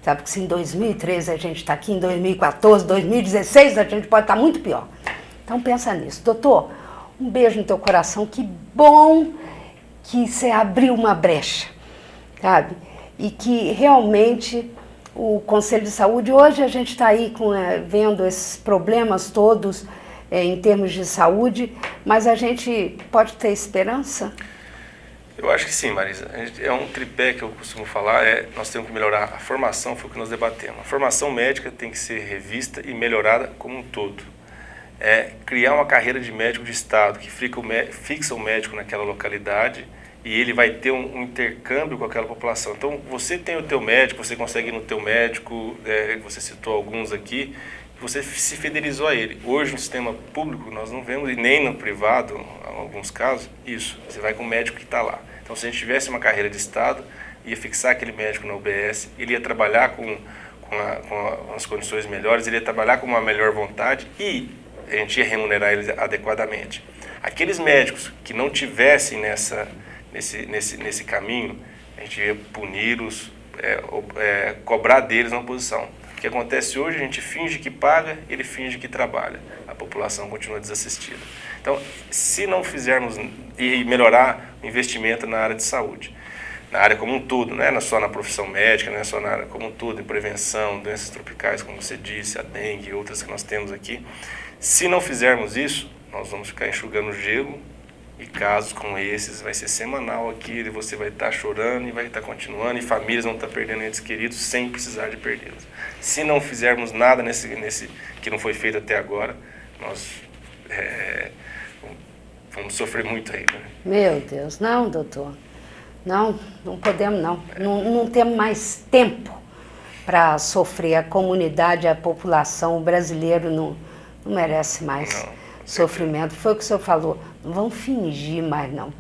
Sabe que se em 2013 a gente está aqui, em 2014, 2016 a gente pode estar muito pior. Então pensa nisso. Doutor, um beijo no teu coração. Que bom que você abriu uma brecha, sabe? E que realmente o Conselho de Saúde, hoje a gente está aí vendo esses problemas todos em termos de saúde, mas a gente pode ter esperança? Eu acho que sim, Marisa. É um tripé que eu costumo falar, nós temos que melhorar a formação, foi o que nós debatemos. A formação médica tem que ser revista e melhorada como um todo. Criar uma carreira de médico de estado que fixa o médico naquela localidade e ele vai ter um intercâmbio com aquela população. Então, você tem o teu médico, você consegue ir no teu médico, você citou alguns aqui, você se fidelizou a ele. Hoje, no sistema público, nós não vemos, e nem no privado, em alguns casos, isso. Você vai com o médico que está lá. Então, se a gente tivesse uma carreira de Estado, ia fixar aquele médico na UBS, ele ia trabalhar com as condições melhores, ele ia trabalhar com uma melhor vontade e a gente ia remunerar ele adequadamente. Aqueles médicos que não tivessem nesse caminho, a gente ia puni-los, cobrar deles uma posição. O que acontece hoje, a gente finge que paga, ele finge que trabalha. A população continua desassistida. Então, se não fizermos e melhorar o investimento na área de saúde, na área como um todo, não é só na profissão médica, não é só na área como um todo, em prevenção, doenças tropicais, como você disse, a dengue e outras que nós temos aqui. Se não fizermos isso, nós vamos ficar enxugando gelo, e casos como esses vai ser semanal aqui, e você vai estar chorando e vai estar continuando, e famílias vão estar perdendo entes queridos sem precisar de perdê-los. Se não fizermos nada nesse que não foi feito até agora, nós vamos sofrer muito ainda. Meu Deus, não, doutor. Não podemos não. Não temos mais tempo para sofrer. A comunidade, a população, o brasileiro não merece mais sofrimento. Foi o que o senhor falou. Não vão fingir mais, não.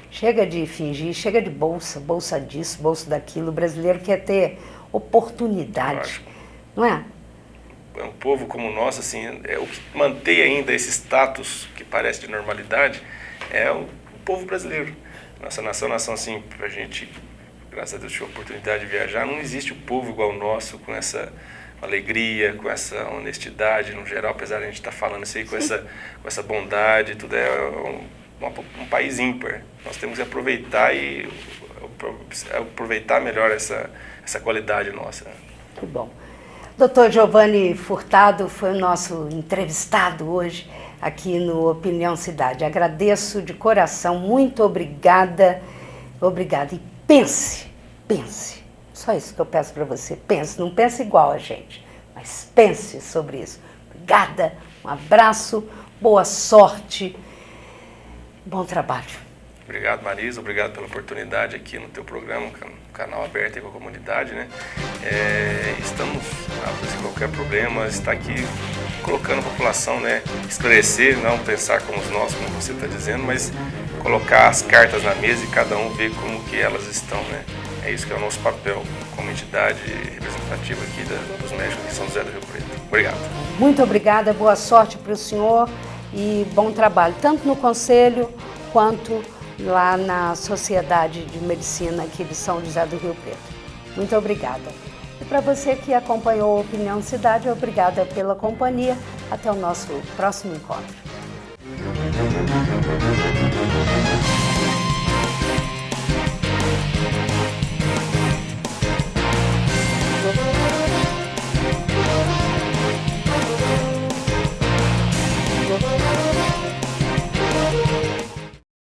Chega de fingir, chega de bolsa disso, bolsa daquilo. O brasileiro quer ter oportunidade, não é? Um povo como o nosso, assim, o que mantém ainda esse status que parece de normalidade é o povo brasileiro. Nossa nação assim, a gente, graças a Deus, tive a oportunidade de viajar. Não existe o povo igual o nosso, com essa alegria, com essa honestidade no geral, apesar de a gente estar falando isso aí, com essa bondade, tudo um país ímpar. Nós temos que aproveitar e aproveitar melhor essa qualidade nossa. Que bom. Dr. Giovanni Furtado foi o nosso entrevistado hoje aqui no Opinião Cidade. Agradeço de coração, muito obrigada. Obrigada. E pense. Só isso que eu peço para você. Pense, não pense igual a gente, mas pense sobre isso. Obrigada, um abraço, boa sorte, bom trabalho. Obrigado, Marisa, obrigado pela oportunidade aqui no teu programa, canal aberto aí com a comunidade, né? Estamos aptos em qualquer problema, está aqui colocando a população, né? Esclarecer, não pensar como os nossos, como você está dizendo, mas colocar as cartas na mesa e cada um ver como que elas estão, né? É isso que é o nosso papel como entidade representativa aqui dos médicos de São José do Rio Preto. Obrigado. Muito obrigada, boa sorte para o senhor e bom trabalho, tanto no Conselho quanto lá na Sociedade de Medicina aqui de São José do Rio Preto. Muito obrigada. E para você que acompanhou a Opinião Cidade, obrigada pela companhia. Até o nosso próximo encontro.